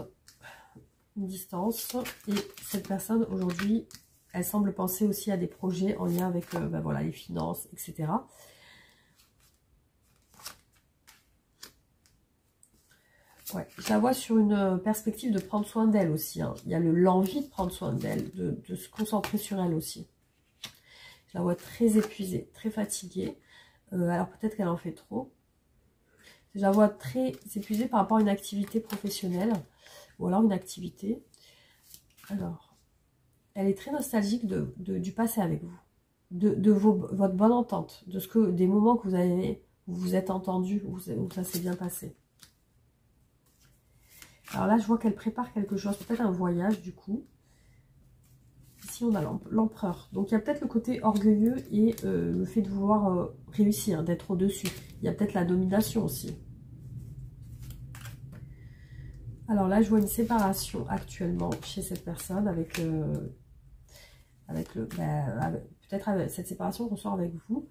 Une distance. Et cette personne, aujourd'hui, elle semble penser aussi à des projets en lien avec ben voilà, les finances, etc. Ouais, je la vois sur une perspective de prendre soin d'elle aussi. Hein. Il y a l'envie de prendre soin d'elle, de se concentrer sur elle aussi. Je la vois très épuisée, très fatiguée. Alors peut-être qu'elle en fait trop. Je la vois très épuisée par rapport à une activité professionnelle. Ou alors une activité. Alors, elle est très nostalgique du passé avec vous. De votre bonne entente. Des moments que vous avez, où vous êtes entendus, où ça s'est bien passé. Alors là, je vois qu'elle prépare quelque chose, peut-être un voyage du coup. Ici, on a l'empereur. Donc, il y a peut-être le côté orgueilleux et le fait de vouloir réussir, d'être au-dessus. Il y a peut-être la domination aussi. Alors là, je vois une séparation actuellement chez cette personne avec peut-être cette séparation ressort avec vous.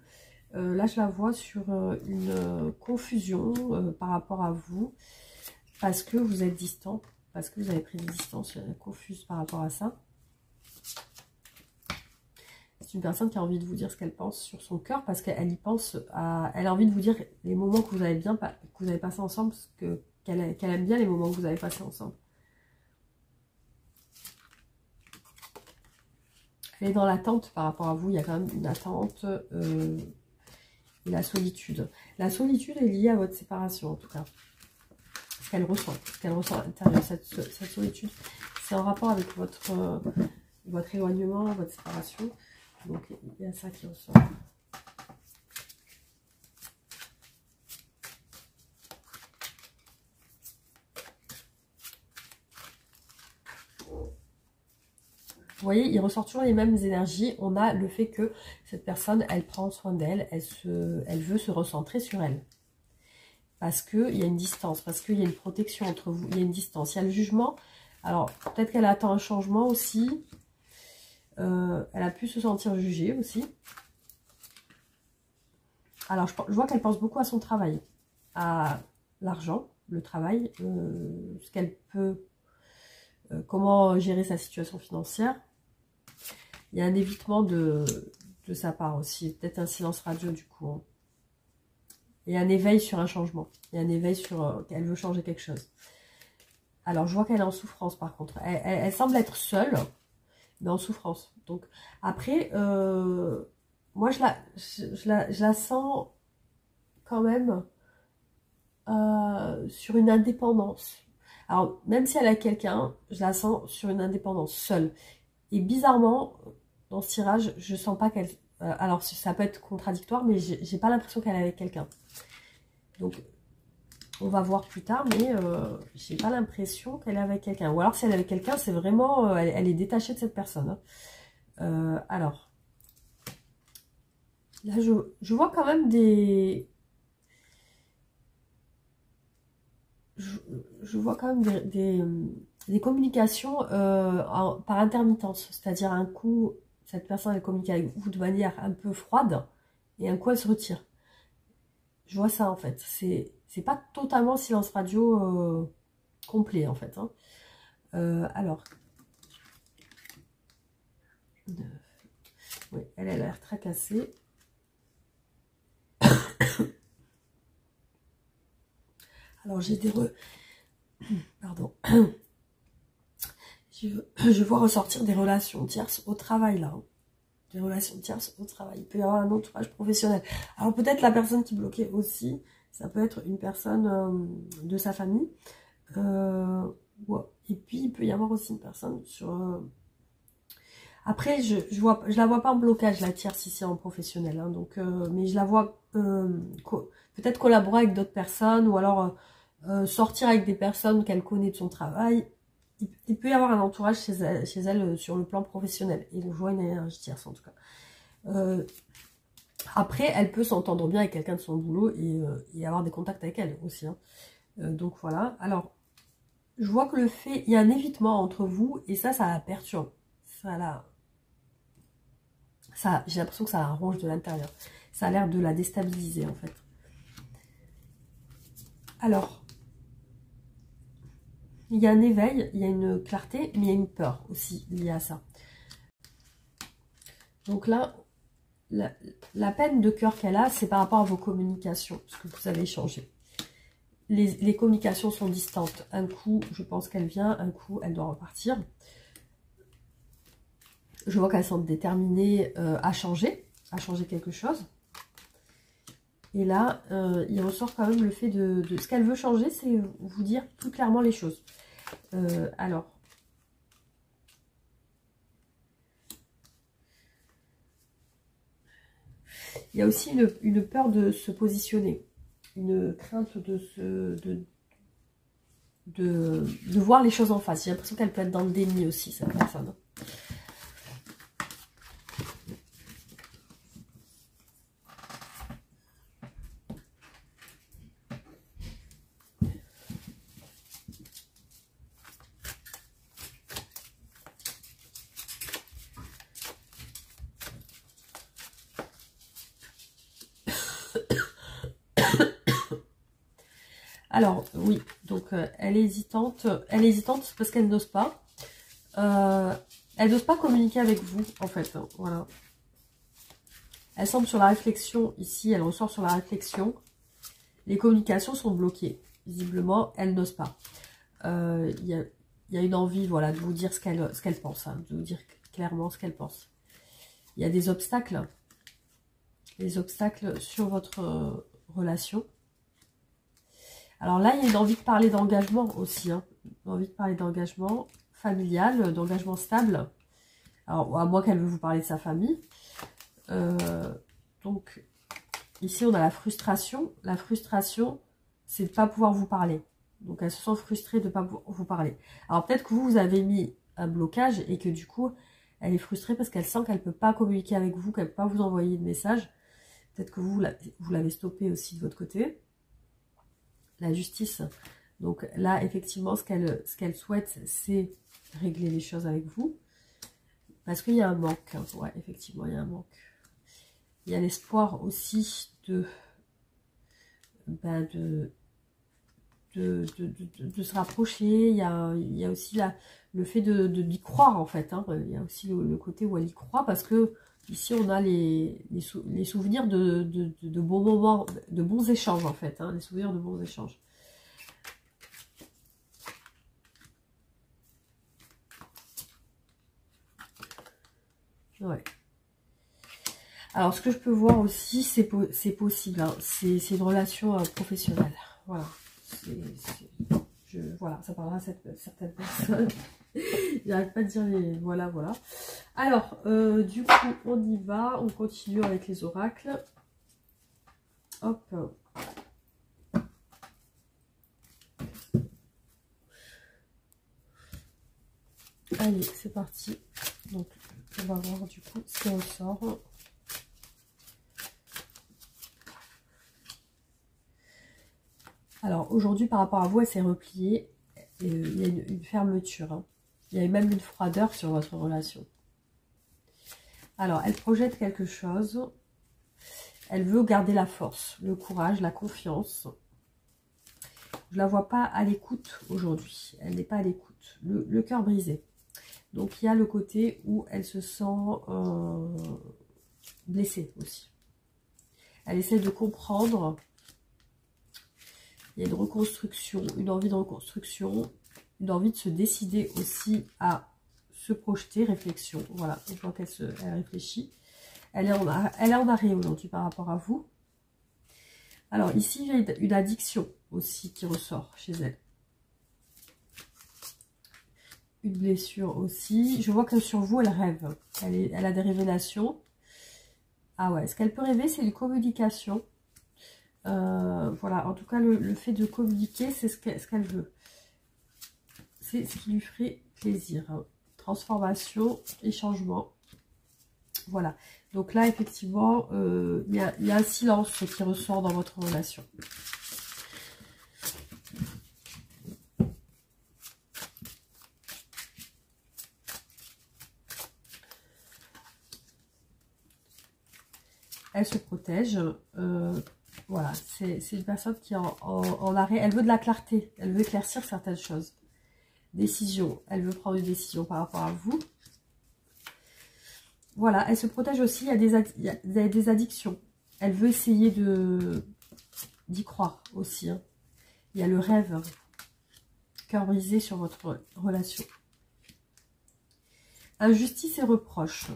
Là, je la vois sur une confusion par rapport à vous. Parce que vous êtes distant, parce que vous avez pris des distances, je suis confuse par rapport à ça. C'est une personne qui a envie de vous dire ce qu'elle pense sur son cœur, parce qu'elle y pense, elle a envie de vous dire les moments que vous avez bien, que vous avez passés ensemble, qu'elle aime bien les moments que vous avez passés ensemble. Elle est dans l'attente par rapport à vous, il y a quand même une attente et la solitude. La solitude est liée à votre séparation en tout cas. Ce qu'elle ressent à l'intérieur, cette solitude, c'est en rapport avec votre éloignement, votre séparation. Donc, il y a ça qui ressort. Vous voyez, il ressort toujours les mêmes énergies. On a le fait que cette personne, elle prend soin d'elle, elle veut se recentrer sur elle. Parce qu'il y a une distance, parce qu'il y a une protection entre vous, il y a une distance. Il y a le jugement. Alors, peut-être qu'elle attend un changement aussi. Elle a pu se sentir jugée aussi. Alors, je vois qu'elle pense beaucoup à son travail, à l'argent, le travail, ce qu'elle peut, comment gérer sa situation financière. Il y a un évitement de sa part aussi, peut-être un silence radio du coup. Hein. Et un éveil sur un changement. Il y a un éveil sur qu'elle veut changer quelque chose. Alors, je vois qu'elle est en souffrance par contre. Elle semble être seule, mais en souffrance. Donc, après, moi, je la sens quand même sur une indépendance. Alors, même si elle a quelqu'un, je la sens sur une indépendance seule. Et bizarrement, dans ce tirage, je sens pas qu'elle... alors, ça peut être contradictoire, mais j'ai pas l'impression qu'elle est avec quelqu'un. Donc, On va voir plus tard, mais j'ai pas l'impression qu'elle est avec quelqu'un. Ou alors si elle est avec quelqu'un, c'est vraiment... elle est détachée de cette personne. Hein. Alors, là je vois quand même des... Je vois quand même des communications par intermittence. C'est-à-dire un coup, cette personne elle communique avec vous de manière un peu froide et un coup elle se retire. Je vois ça en fait. C'est pas totalement silence radio complet en fait. Hein. Alors, oui, elle a l'air tracassée. Alors j'ai des pardon. Je vois ressortir des relations tierces au travail là. Hein. Des relations tierces au travail. Il peut y avoir un entourage professionnel. Alors peut-être la personne qui bloquait aussi, ça peut être une personne de sa famille. Ouais. Et puis il peut y avoir aussi une personne sur... Après, je la vois pas en blocage, la tierce ici en professionnel. Hein, donc, mais je la vois peut-être collaborer avec d'autres personnes ou alors sortir avec des personnes qu'elle connaît de son travail. Il peut y avoir un entourage chez elle sur le plan professionnel. Et je vois une énergie tierce en tout cas. Après, elle peut s'entendre bien avec quelqu'un de son boulot et avoir des contacts avec elle aussi. Hein. Donc voilà. Alors, je vois que il y a un évitement entre vous et ça la perturbe. J'ai l'impression que ça la ronge de l'intérieur. Ça a l'air de la déstabiliser en fait. Alors, il y a un éveil, il y a une clarté, mais il y a une peur aussi liée à ça. Donc là, la peine de cœur qu'elle a, c'est par rapport à vos communications, ce que vous avez échangé. Les communications sont distantes. Un coup, je pense qu'elle vient, un coup, elle doit repartir. Je vois qu'elle semble déterminée à changer quelque chose. Et là, il ressort quand même le fait de ce qu'elle veut changer, c'est vous dire tout clairement les choses. Alors, il y a aussi une peur de se positionner, une crainte de voir les choses en face. J'ai l'impression qu'elle peut être dans le déni aussi, cette personne. Alors, oui, donc elle est hésitante. Elle est hésitante parce qu'elle n'ose pas. Elle n'ose pas communiquer avec vous, en fait. Hein, voilà. Elle semble sur la réflexion. Ici, elle ressort sur la réflexion. Les communications sont bloquées. Visiblement, elle n'ose pas. Il y a une envie, voilà, de vous dire ce qu'elle pense. Hein, de vous dire clairement ce qu'elle pense. Il y a des obstacles. Des obstacles sur votre relation. Alors là, il y a une envie de parler d'engagement aussi. Hein. Une envie de parler d'engagement familial, d'engagement stable. Alors, à moins qu'elle veut vous parler de sa famille. Donc, ici, on a la frustration. La frustration, c'est de ne pas pouvoir vous parler. Donc, elle se sent frustrée de ne pas vous parler. Alors, peut-être que vous avez mis un blocage et que du coup, elle est frustrée parce qu'elle sent qu'elle ne peut pas communiquer avec vous, qu'elle ne peut pas vous envoyer de message. Peut-être que vous l'avez stoppé aussi de votre côté. La justice. Donc là, effectivement, ce qu'elle souhaite, c'est régler les choses avec vous. Parce qu'il y a un manque. Hein. Ouais, effectivement, il y a un manque. Il y a l'espoir aussi de se rapprocher. Il y a aussi le fait d'y croire, en fait. Hein. Il y a aussi le côté où elle y croit. Parce que ici, on a les souvenirs de bons moments, de bons échanges, en fait. Hein. Les souvenirs de bons échanges. Ouais. Alors, ce que je peux voir aussi, c'est possible. Hein. C'est une relation professionnelle. Voilà. Voilà, ça parlera à certaines personnes. J'arrête pas de dire les... Voilà, voilà. Alors, du coup, on y va. On continue avec les oracles. Hop. Allez, c'est parti. Donc, on va voir du coup ce qui ressort. Alors, aujourd'hui, par rapport à vous, elle s'est repliée. Il y a une fermeture. Hein. Il y a même une froideur sur votre relation. Alors, elle projette quelque chose. Elle veut garder la force, le courage, la confiance. Je la vois pas à l'écoute aujourd'hui. Elle n'est pas à l'écoute. Le cœur brisé. Donc, il y a le côté où elle se sent blessée aussi. Elle essaie de comprendre. Il y a une reconstruction, une envie de reconstruction, une envie de se décider aussi à se projeter, réflexion. Voilà, je vois qu'elle réfléchit. Elle est en arrêt aujourd'hui par rapport à vous. Alors ici, il y a une addiction aussi qui ressort chez elle. Une blessure aussi. Je vois que sur vous, elle rêve. Elle a des révélations. Ah ouais, ce qu'elle peut rêver, c'est une communication. Voilà, en tout cas, le fait de communiquer, c'est ce qu'elle veut. C'est ce qui lui ferait plaisir. Hein. Transformation et changement. Voilà. Donc là, effectivement, il y a un silence qui ressort dans votre relation. Elle se protège. Voilà, c'est une personne qui est en arrêt. Elle veut de la clarté. Elle veut éclaircir certaines choses. Décision. Elle veut prendre une décision par rapport à vous. Voilà, elle se protège aussi. Il y a des addictions. Elle veut essayer d'y croire aussi. Hein. Il y a le rêve. Cœur brisé sur votre relation. Injustice et reproche.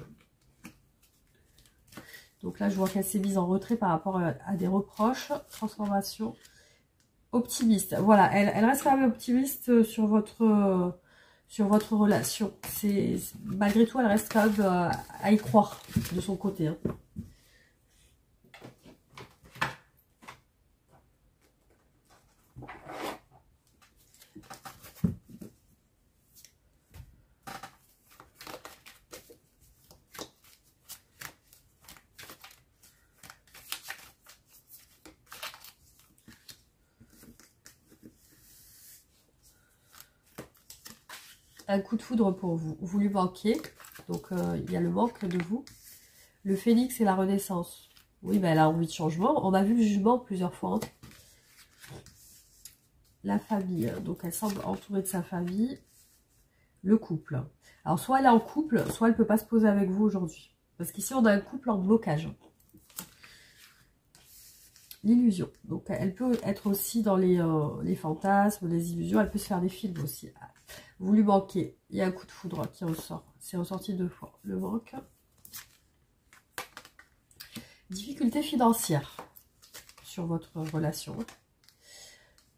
Donc là, je vois qu'elle s'est mise en retrait par rapport à des reproches. Transformation. Optimiste. Voilà, elle reste quand même optimiste sur votre relation. Malgré tout, elle reste quand même à y croire de son côté. Hein. Un coup de foudre pour vous. Vous lui manquez. Donc, il y a le manque de vous. Le phénix et la renaissance. Oui, ben, elle a envie de changement. On a vu le jugement plusieurs fois. Hein. La famille. Donc, elle semble entourée de sa famille. Le couple. Alors, soit elle est en couple, soit elle ne peut pas se poser avec vous aujourd'hui. Parce qu'ici, on a un couple en blocage. L'illusion. Donc, elle peut être aussi dans les fantasmes, les illusions. Elle peut se faire des films aussi. Vous lui manquez. Il y a un coup de foudre qui ressort. C'est ressorti 2 fois. Le manque. Difficulté financière sur votre relation.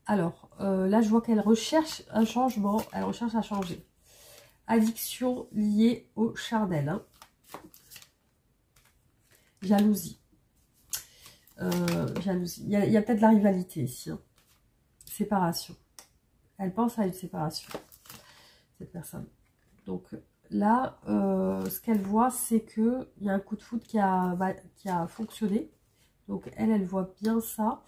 Alors, là, je vois qu'elle recherche un changement. Elle recherche à changer. Addiction liée au charnel. Hein. Jalousie. Jalousie. Il y a peut-être de la rivalité ici. Hein. Séparation. Elle pense à une séparation. Cette personne. Donc là, ce qu'elle voit, c'est qu'il y a un coup de foudre qui a fonctionné. Donc elle voit bien ça.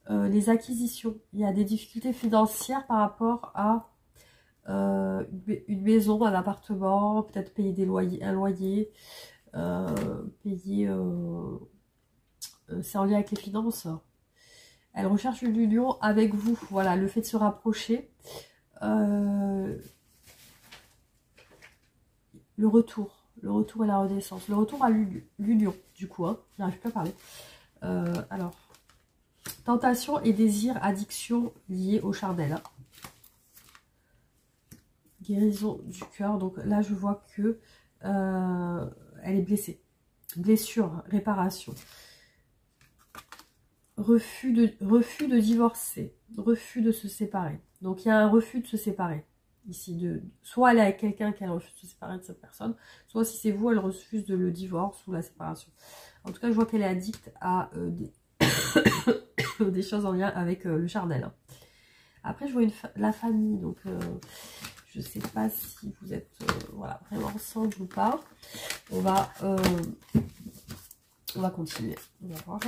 Les acquisitions. Il y a des difficultés financières par rapport à une maison, un appartement, peut-être payer un loyer, payer... c'est en lien avec les finances. Elle recherche une union avec vous. Voilà, le fait de se rapprocher. Le retour et la renaissance. Le retour à l'union, du coup. Hein, j'arrive plus à parler. Alors, tentation et désir, addiction liée au charnel. Hein. Guérison du cœur. Donc là, je vois que elle est blessée. Blessure, réparation. Refus de divorcer. Refus de se séparer. Donc, il y a un refus de se séparer. Ici, soit elle est avec quelqu'un qui refuse de se séparer de cette personne, soit si c'est vous, elle refuse de le divorce ou la séparation. En tout cas, je vois qu'elle est addicte à des choses en lien avec le charnel. Après, je vois la famille, donc je ne sais pas si vous êtes voilà, vraiment ensemble ou pas. On va continuer. On va voir.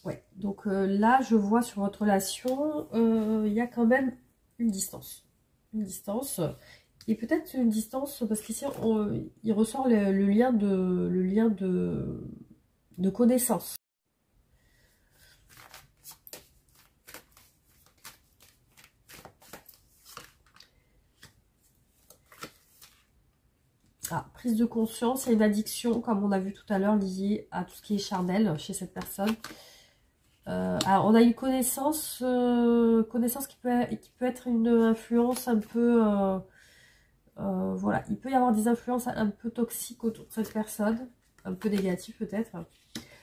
Ouais, donc là, je vois sur votre relation, il y a quand même une distance. Une distance. Et peut-être une distance, parce qu'ici, il ressort le lien de connaissance. Ah, prise de conscience, il y a une addiction, comme on a vu tout à l'heure, liée à tout ce qui est charnel chez cette personne. Alors, on a une connaissance qui peut être une influence un peu... voilà, il peut y avoir des influences un peu toxiques autour de cette personne, un peu négatives peut-être.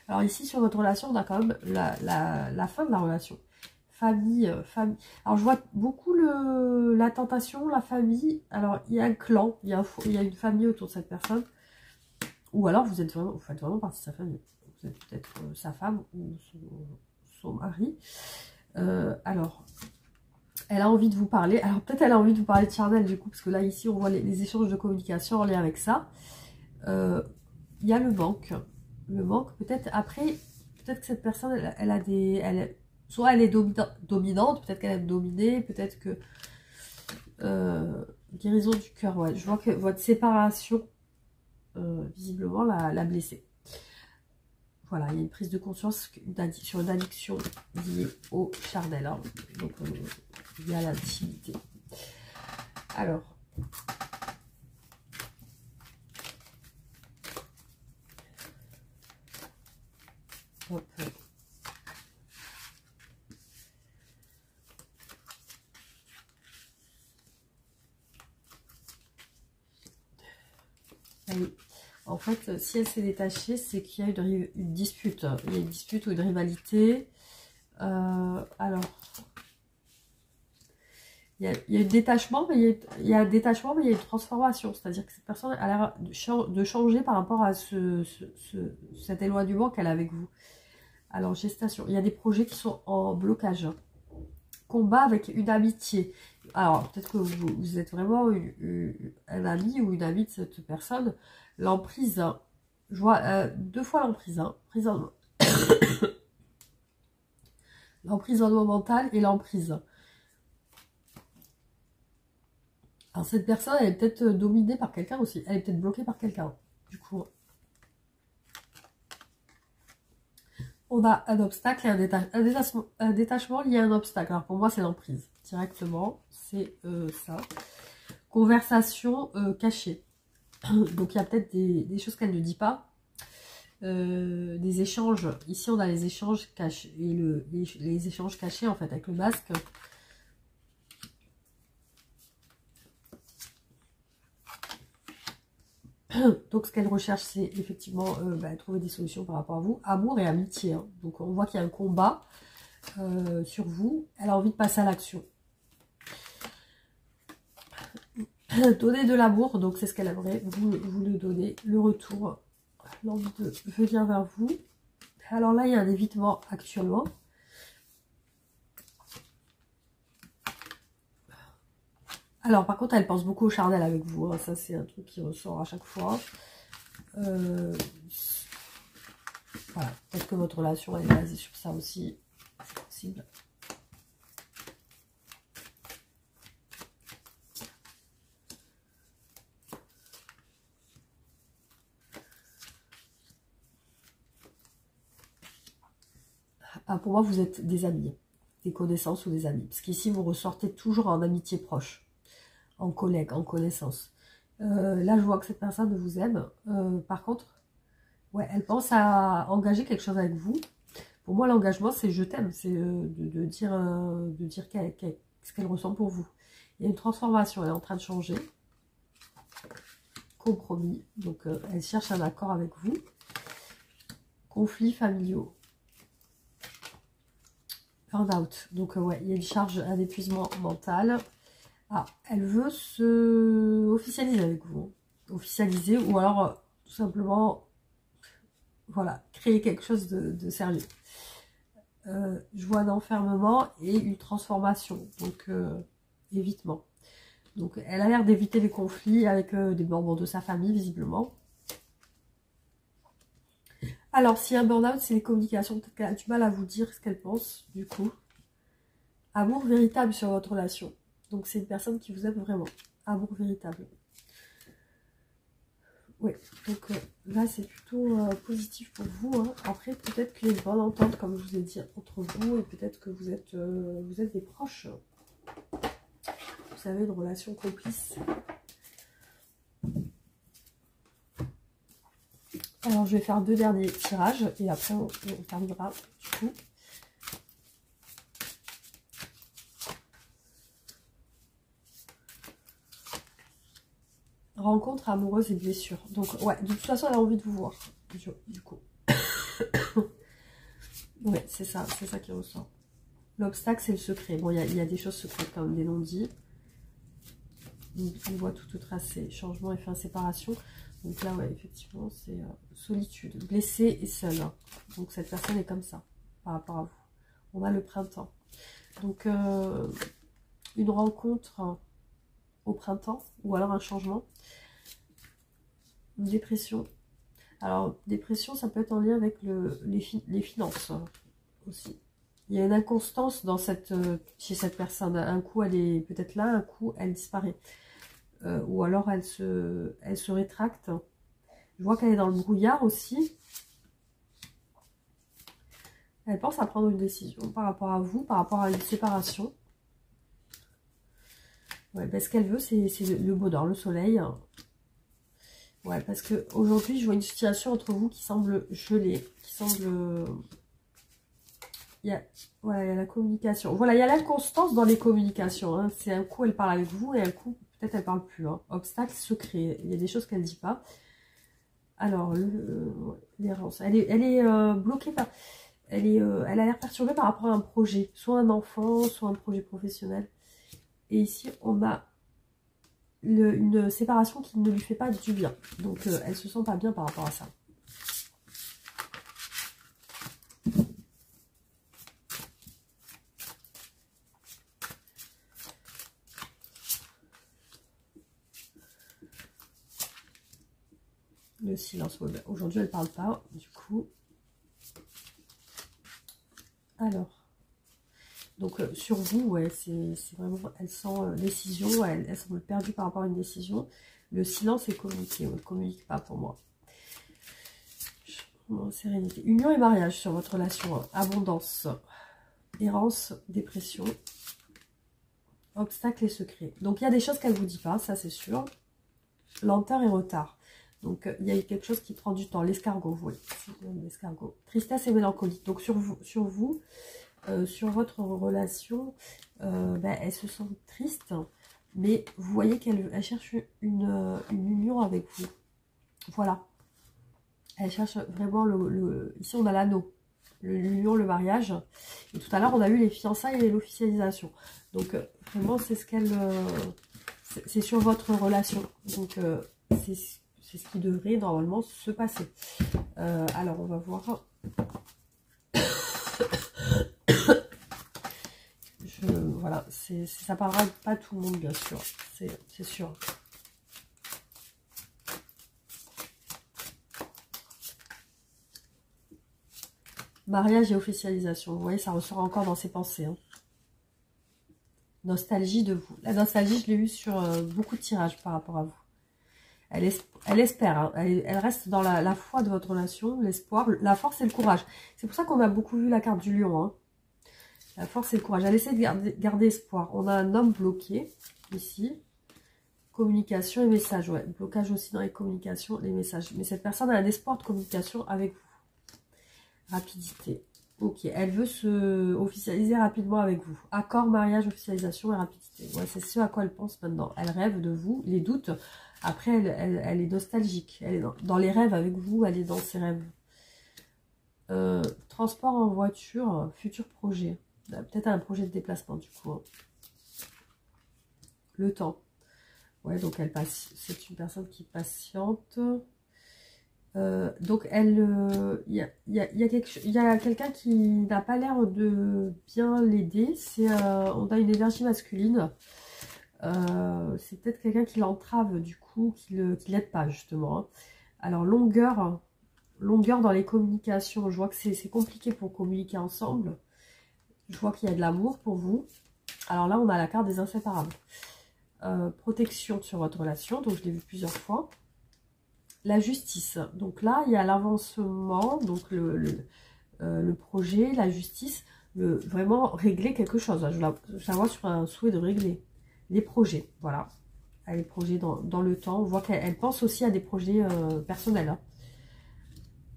Alors ici, sur votre relation, on a quand même la fin de la relation. Famille. Alors, je vois beaucoup la tentation, la famille. Alors, il y a un clan, il y a une famille autour de cette personne. Ou alors, vous faites vraiment partie de sa famille. Vous êtes peut-être sa femme ou son mari. Alors, elle a envie de vous parler. Alors, peut-être elle a envie de vous parler de charnel, du coup, parce que là, ici, on voit les échanges de communication en lien avec ça. Il y a le manque. Le manque, peut-être, après, peut-être que cette personne, soit elle est dominante, peut-être qu'elle aime dominer, peut-être que... guérison du cœur, ouais. Je vois que votre séparation, visiblement, l'a blessée. Voilà, il y a une prise de conscience sur une addiction liée au charnel, hein. Donc il y a l'intimité. Alors, hop. Allez. En fait, si elle s'est détachée, c'est qu'il y a une dispute. Il y a une dispute ou une rivalité. Alors, il y a un détachement, mais il y a une transformation. C'est-à-dire que cette personne a l'air de changer par rapport à cet éloignement qu'elle a avec vous. Alors, gestation. Il y a des projets qui sont en blocage. Combat avec une amitié. Alors, peut-être que vous êtes vraiment un ami ou une amie de cette personne. L'emprise. Je vois 2 fois l'emprise. Hein. L'emprisonnement mental et l'emprise. Alors, cette personne, elle est peut-être dominée par quelqu'un aussi. Elle est peut-être bloquée par quelqu'un. Du coup, on a un obstacle et un détachement lié à un obstacle. Alors, pour moi, c'est l'emprise. Directement, c'est ça. Conversation cachée. Donc, il y a peut-être des choses qu'elle ne dit pas. Des échanges. Ici, on a les échanges cachés. Et les échanges cachés, en fait, avec le masque. Donc, ce qu'elle recherche, c'est effectivement trouver des solutions par rapport à vous. Amour et amitié. Hein. Donc, on voit qu'il y a un combat sur vous. Elle a envie de passer à l'action. Donner de l'amour, donc c'est ce qu'elle aimerait. Vous le donnez. Le retour, l'envie de venir vers vous. Alors là, il y a un évitement actuellement. Alors, par contre, elle pense beaucoup au charnel avec vous. Hein. Ça, c'est un truc qui ressort à chaque fois. Voilà. Peut-être que votre relation est basée sur ça aussi. C'est possible. Ah, pour moi, vous êtes des amis. Des connaissances ou des amis. Parce qu'ici, vous ressortez toujours en amitié proche. En collègue, en connaissance. Là, je vois que cette personne vous aime. Par contre, ouais, elle pense à engager quelque chose avec vous. Pour moi, l'engagement, c'est je t'aime. C'est de dire ce qu'elle ressent pour vous. Il y a une transformation, elle est en train de changer. Compromis. Donc, elle cherche un accord avec vous. Conflits familiaux. Burn-out. Donc, ouais, il y a une charge, un épuisement mental. Ah, elle veut se officialiser avec vous. Officialiser ou alors tout simplement, voilà, créer quelque chose de sérieux. Je vois un enfermement et une transformation, donc évitement. Donc elle a l'air d'éviter les conflits avec des membres de sa famille, visiblement. Alors, si un burn-out, c'est les communications, peut-être qu'elle a du mal à vous dire ce qu'elle pense, du coup. Amour véritable sur votre relation. Donc, c'est une personne qui vous aime vraiment. Amour véritable. Oui, donc là, c'est plutôt positif pour vous. Hein. Après, peut-être qu'il y a une bonne entente, comme je vous ai dit, entre vous. Et peut-être que vous êtes des proches. Vous savez, une relation complice. Alors, je vais faire 2 derniers tirages. Et après, on terminera du coup. Rencontre amoureuse et blessure. Donc, ouais, de toute façon, elle a envie de vous voir. Du coup. Ouais, c'est ça qui ressort. L'obstacle, c'est le secret. Bon, il y a des choses secrètes, comme des non-dits. On voit tout tracé. Changement et fin séparation. Donc là, ouais, effectivement, c'est solitude. Blessé et seul. Hein. Donc, cette personne est comme ça, par rapport à vous. On a le printemps. Donc, une rencontre au printemps, ou alors un changement. Une dépression. Alors, dépression, ça peut être en lien avec les finances aussi. Il y a une inconstance dans chez cette personne. Un coup, elle est peut-être là, un coup, elle disparaît. Ou alors, elle se rétracte. Je vois qu'elle est dans le brouillard aussi. Elle pense à prendre une décision par rapport à vous, par rapport à une séparation. Ouais, ben, ce qu'elle veut, c'est le bonheur, le soleil. Ouais, parce que aujourd'hui, je vois une situation entre vous qui semble gelée, qui semble... Voilà, il y a la communication. Voilà, il y a l'inconstance dans les communications. Hein. C'est un coup, elle parle avec vous et un coup, peut-être elle parle plus. Hein. Obstacle secret. Il y a des choses qu'elle ne dit pas. Alors, l'errance. Elle est bloquée par... elle a l'air perturbée par rapport à un projet. Soit un enfant, soit un projet professionnel. Et ici, on a une séparation qui ne lui fait pas du bien. Donc, elle se sent pas bien par rapport à ça. Le silence. Aujourd'hui, elle ne parle pas, du coup. Alors. Donc, sur vous, ouais, c'est vraiment... Elle sent décision, elle semble perdue par rapport à une décision. Le silence est communiqué. On ne communique pas pour moi. Sérénité. Union et mariage sur votre relation. Hein. Abondance. Errance, dépression. Obstacle et secret. Donc, il y a des choses qu'elle ne vous dit pas, ça c'est sûr. Lenteur et retard. Donc, il y a quelque chose qui prend du temps. L'escargot, oui. L'escargot. Tristesse et mélancolie. Donc, sur votre relation, elle se sent triste. Mais vous voyez qu'elle cherche une union avec vous. Voilà. Elle cherche vraiment ici, on a l'anneau. L'union, le mariage. Et tout à l'heure, on a eu les fiançailles et l'officialisation. Donc, vraiment, c'est ce qu'elle... c'est sur votre relation. Donc, c'est ce qui devrait normalement se passer. Alors, on va voir. Voilà, ça parlera pas tout le monde, bien sûr. C'est sûr. Mariage et officialisation. Vous voyez, ça ressort encore dans ses pensées. Hein. Nostalgie de vous. La nostalgie, je l'ai eue sur beaucoup de tirages par rapport à vous. Elle espère, hein. Elle reste dans la foi de votre relation, l'espoir, la force et le courage. C'est pour ça qu'on a beaucoup vu la carte du lion. Hein. La force et le courage. Elle essaie de garder espoir. On a un homme bloqué, ici. Communication et message. Ouais, blocage aussi dans les communications, les messages. Mais cette personne a un espoir de communication avec vous. Rapidité. Ok, elle veut se officialiser rapidement avec vous. Accord, mariage, officialisation et rapidité. Ouais, c'est ce à quoi elle pense maintenant. Elle rêve de vous, les doutes. Après, elle est nostalgique. Elle est dans les rêves avec vous, elle est dans ses rêves. Transport en voiture, futur projet. Peut-être un projet de déplacement du coup. Hein. le temps. Ouais, donc elle passe, c'est une personne qui patiente. Donc elle, il y a quelqu'un qui n'a pas l'air de bien l'aider. On a une énergie masculine. C'est peut-être quelqu'un qui l'entrave du coup, qui l'aide pas justement. Hein. Alors longueur dans les communications. Je vois que c'est compliqué pour communiquer ensemble. Je vois qu'il y a de l'amour pour vous. Alors là, on a la carte des inséparables. Protection sur votre relation, donc je l'ai vu plusieurs fois. La justice, donc là, il y a l'avancement, donc le projet, la justice, vraiment régler quelque chose. Je la vois sur un souhait de régler les projets, voilà. Elle a les projets dans le temps. On voit qu'elle pense aussi à des projets personnels. Hein.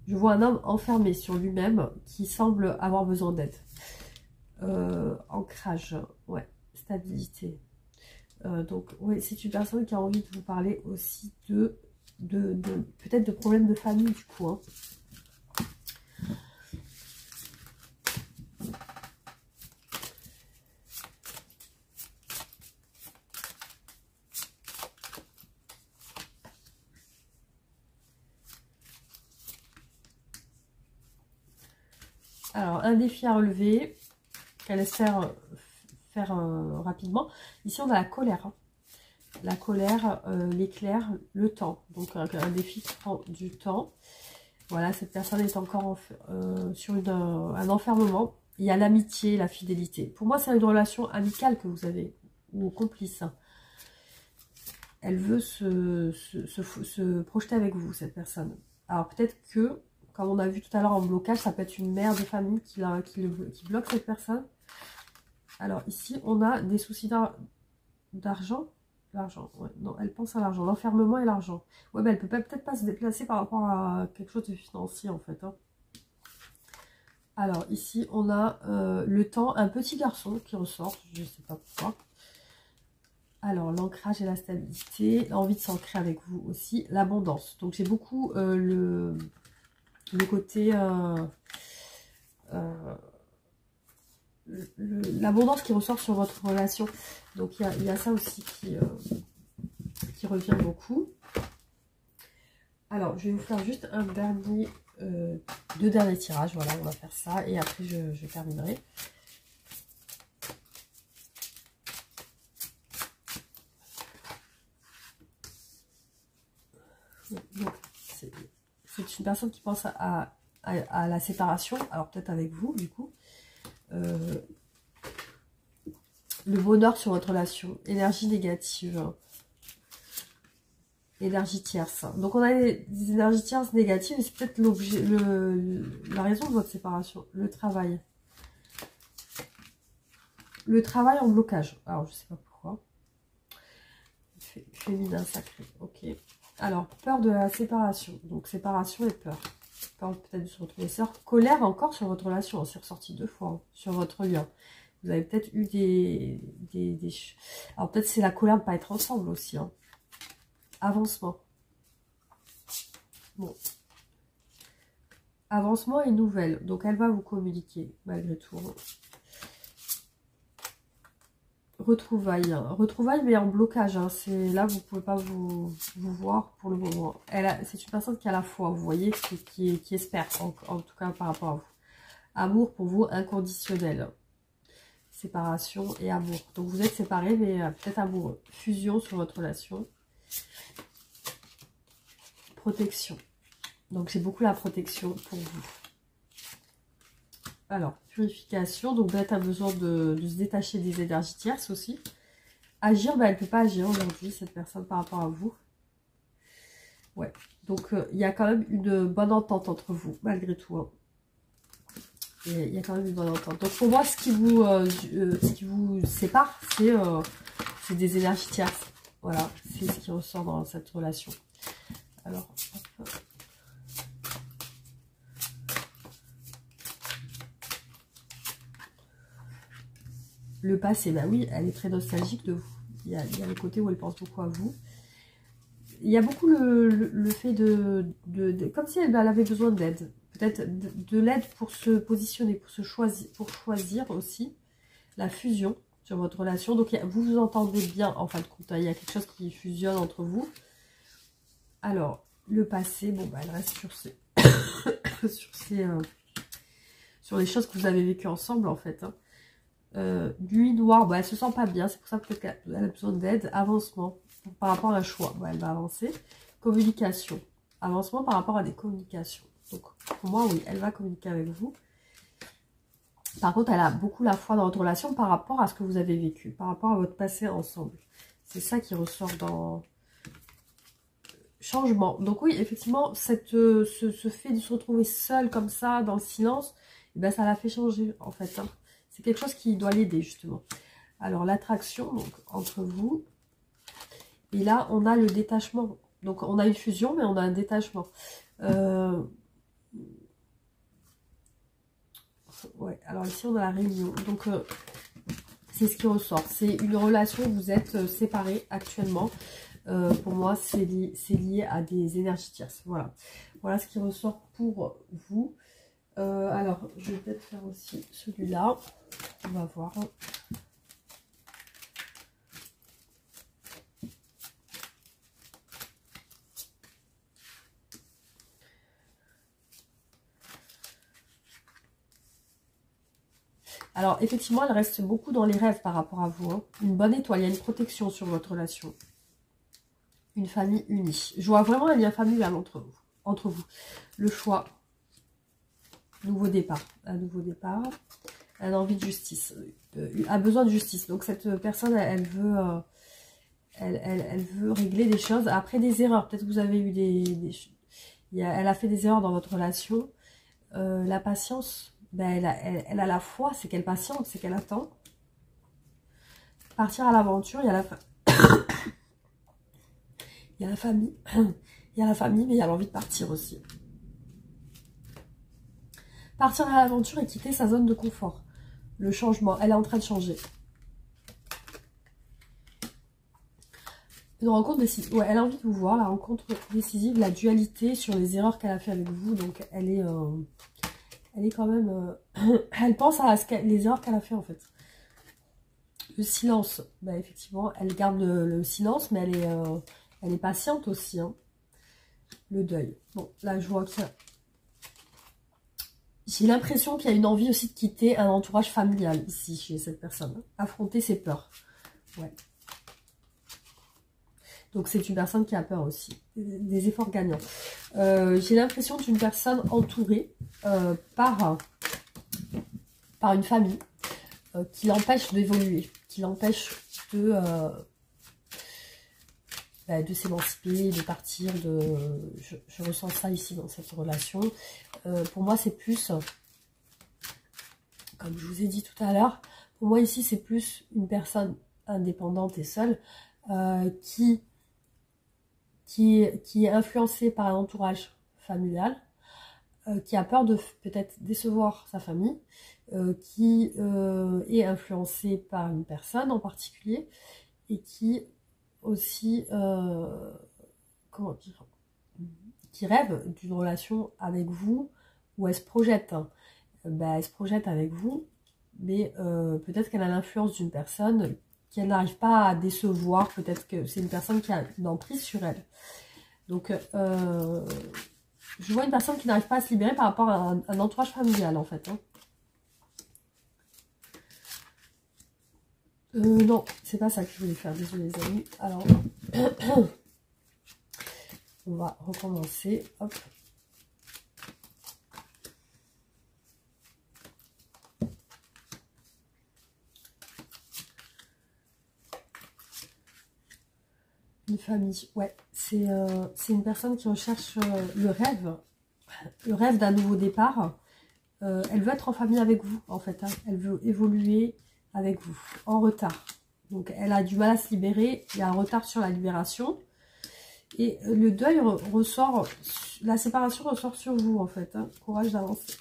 Je vois un homme enfermé sur lui-même qui semble avoir besoin d'aide. Ancrage, ouais, stabilité. Donc, oui, c'est une personne qui a envie de vous parler aussi peut-être de problèmes de famille, du coup. Hein. Alors, un défi à relever, qu'elle espère faire rapidement. Ici, on a la colère. Hein. La colère, l'éclair, le temps. Donc, un défi qui prend du temps. Voilà, cette personne est encore sur un enfermement. Il y a l'amitié, la fidélité. Pour moi, c'est une relation amicale que vous avez, ou complice. Elle veut se projeter avec vous, cette personne. Alors, peut-être que, comme on a vu tout à l'heure en blocage, ça peut être une mère de famille qui bloque cette personne. Alors, ici, on a des soucis d'argent. L'argent, ouais. Non, elle pense à l'argent. L'enfermement et l'argent. Ouais, mais elle peut peut-être pas se déplacer par rapport à quelque chose de financier, en fait. Hein. Alors, ici, on a le temps. Un petit garçon qui ressort. Je ne sais pas pourquoi. Alors, l'ancrage et la stabilité. L'envie de s'ancrer avec vous aussi. L'abondance. Donc, j'ai beaucoup le côté... l'abondance qui ressort sur votre relation. Donc, il y a ça aussi qui revient beaucoup. Alors, je vais vous faire juste deux derniers tirages. Voilà, on va faire ça. Et après, je terminerai. C'est une personne qui pense à la séparation. Alors, peut-être avec vous, du coup. Le bonheur sur votre relation. Énergie négative. Énergie tierce. Donc on a des énergies tierces négatives et c'est peut-être la raison de votre séparation. Le travail. Le travail en blocage. Alors je sais pas pourquoi. Féminin sacré. Ok. Alors peur de la séparation. Donc séparation et peur. Peur peut-être de se retrouver seul. Colère encore sur votre relation. C'est ressorti 2 fois hein, sur votre lien. Vous avez peut-être eu Alors peut-être c'est la colère de ne pas être ensemble aussi. Hein. Avancement. Bon. Avancement et nouvelle. Donc, elle va vous communiquer, malgré tout. Retrouvailles. Retrouvailles, mais en blocage. Hein. Là, vous ne pouvez pas vous voir pour le moment. C'est une personne qui a la foi, vous voyez, qui espère, en tout cas par rapport à vous. Amour pour vous, inconditionnel. Séparation et amour. Donc, vous êtes séparés, mais peut-être amoureux. Fusion sur votre relation. Protection. Donc, j'ai beaucoup la protection pour vous. Alors, purification. Donc, Bête a besoin de se détacher des énergies tierces aussi. Agir, elle ne peut pas agir aujourd'hui, cette personne, par rapport à vous. Ouais. Donc, il y a quand même une bonne entente entre vous, malgré tout. Hein. Il y a quand même une bonne entente. Donc, pour moi, ce qui vous sépare, c'est des énergies tierces. Voilà, c'est ce qui ressort dans cette relation. Alors, hop. Le passé, bah oui, elle est très nostalgique de vous. Il y a le côté où elle pense beaucoup à vous. Il y a beaucoup le fait comme si elle avait besoin d'aide. Peut-être de l'aide pour se positionner, pour choisir aussi. La fusion. sur votre relation. Donc vous vous entendez bien en fin de compte, hein. Il y a quelque chose qui fusionne entre vous. Alors, le passé, bon bah elle reste sur ces sur les choses que vous avez vécues ensemble en fait, hein. Nuit noire, bah, elle se sent pas bien, c'est pour ça peut-être qu'elle a besoin d'aide. Avancement par rapport à un choix, bah, elle va avancer. Communication, avancement par rapport à des communications. Donc pour moi, oui, elle va communiquer avec vous. Par contre, elle a beaucoup la foi dans votre relation par rapport à ce que vous avez vécu, par rapport à votre passé ensemble. C'est ça qui ressort dans changement. Donc oui, effectivement, ce fait de se retrouver seule comme ça, dans le silence, eh ben, ça l'a fait changer en fait, hein. C'est quelque chose qui doit l'aider, justement. Alors, l'attraction, donc, entre vous. Et là, on a le détachement. Donc, on a une fusion, mais on a un détachement. Ouais, alors ici, on a la réunion. Donc, c'est ce qui ressort. C'est une relation où vous êtes séparés actuellement. Pour moi, c'est lié à des énergies tierces. Voilà. Voilà ce qui ressort pour vous. Alors, je vais peut-être faire aussi celui-là. On va voir. Alors, effectivement, elle reste beaucoup dans les rêves par rapport à vous, hein. Une bonne étoile, il y a une protection sur votre relation. Une famille unie. Je vois vraiment un lien familial entre vous. Le choix. Nouveau départ. Un nouveau départ. Elle a envie de justice. A besoin de justice. Donc, cette personne, elle veut... Elle veut régler des choses après des erreurs. Peut-être que vous avez eu elle a fait des erreurs dans votre relation. La patience, ben elle a la foi, c'est qu'elle patiente, c'est qu'elle attend. Partir à l'aventure, il y a il y a la famille. Il y a la famille, mais il y a l'envie de partir aussi. Partir à l'aventure et quitter sa zone de confort. Le changement, elle est en train de changer. Une rencontre décisive. Ouais, elle a envie de vous voir, la rencontre décisive, la dualité sur les erreurs qu'elle a fait avec vous. Donc, elle est quand même... elle pense à les erreurs qu'elle a fait, en fait. Le silence. Bah, effectivement, elle garde le silence, mais elle est patiente aussi, hein. Le deuil. Bon, là, je vois que j'ai l'impression qu'il y a une envie aussi de quitter un entourage familial, ici, chez cette personne. Affronter ses peurs. Ouais. Donc, c'est une personne qui a peur aussi. Des efforts gagnants. J'ai l'impression d'une personne entourée par une famille qui l'empêche d'évoluer, qui l'empêche de s'émanciper, de partir. Je ressens ça ici dans cette relation. Pour moi, c'est plus, comme je vous ai dit tout à l'heure, pour moi ici, c'est plus une personne indépendante et seule qui est influencée par un entourage familial, qui a peur de peut-être décevoir sa famille, qui est influencée par une personne en particulier, et qui aussi, comment dire, qui rêve d'une relation avec vous, où elle se projette, hein. Elle se projette avec vous, mais peut-être qu'elle a l'influence d'une personne qu'elle n'arrive pas à décevoir, peut-être que c'est une personne qui a une emprise sur elle. Donc, je vois une personne qui n'arrive pas à se libérer par rapport à un entourage familial, en fait, hein. Non, c'est pas ça que je voulais faire, désolé les amis. Alors, on va recommencer, hop. Une famille, ouais, c'est une personne qui recherche le rêve d'un nouveau départ. Elle veut être en famille avec vous, en fait, hein. Elle veut évoluer avec vous, en retard. Donc, elle a du mal à se libérer, il y a un retard sur la libération. Et le deuil ressort, la séparation ressort sur vous, en fait, hein. Courage d'avancer.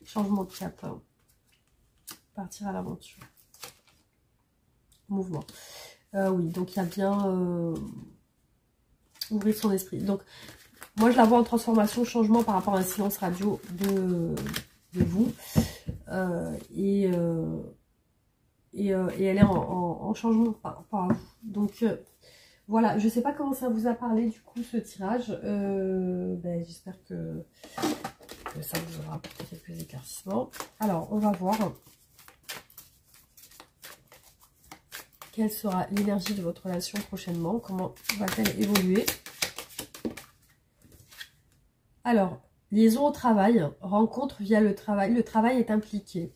Changement de cap, hein. Partir à l'aventure. Mouvement. Oui, donc il y a bien ouvrir son esprit. Donc, moi, je la vois en transformation, changement par rapport à un silence radio de vous. et elle est en changement par rapport à vous. Donc voilà, je ne sais pas comment ça vous a parlé du coup ce tirage. J'espère que ça vous aura apporté quelques éclaircissements. Alors, on va voir quelle sera l'énergie de votre relation prochainement. Comment va-t-elle évoluer? Alors, liaison au travail, rencontre via le travail. Le travail est impliqué.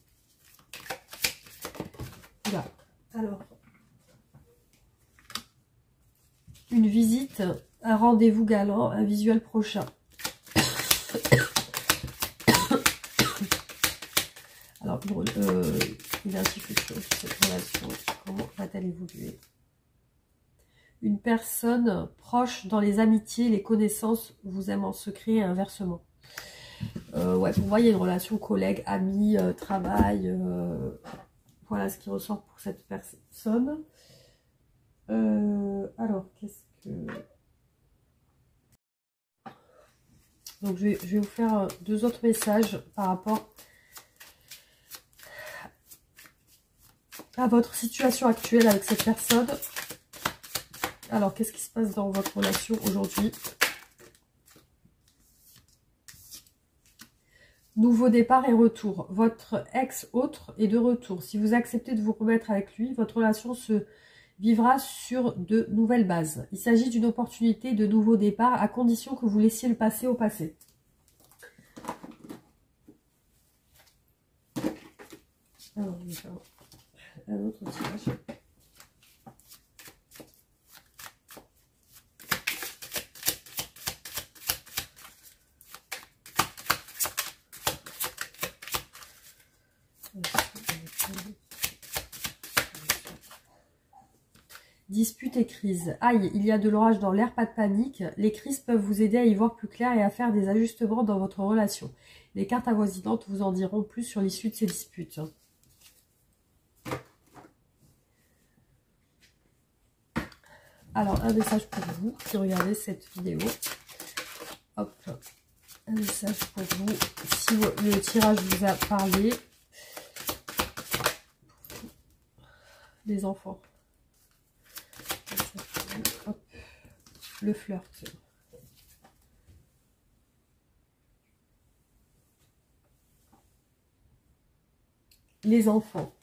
Là. Alors, une visite, un rendez-vous galant, un visuel prochain. Alors, l'énergie future de cette relation, comment va-t-elle évoluer? Une personne proche dans les amitiés, les connaissances, vous aime en secret et inversement. Ouais, pour moi, il y a une relation collègue, ami, travail. Voilà ce qui ressort pour cette personne. Alors, qu'est-ce que... Donc, je vais vous faire 2 autres messages par rapport à votre situation actuelle avec cette personne. Alors, qu'est-ce qui se passe dans votre relation aujourd'hui? Nouveau départ et retour. Votre ex-autre est de retour. Si vous acceptez de vous remettre avec lui, votre relation se vivra sur de nouvelles bases. Il s'agit d'une opportunité de nouveau départ à condition que vous laissiez le passé au passé. Alors, je vais faire un autre tirage. Dispute et crise. Aïe, il y a de l'orage dans l'air, pas de panique. Les crises peuvent vous aider à y voir plus clair et à faire des ajustements dans votre relation. Les cartes avoisinantes vous en diront plus sur l'issue de ces disputes. Alors, un message pour vous qui regardez cette vidéo. Hop, un message pour vous. Si le tirage vous a parlé. Les enfants. Hop, le flirt. Les enfants.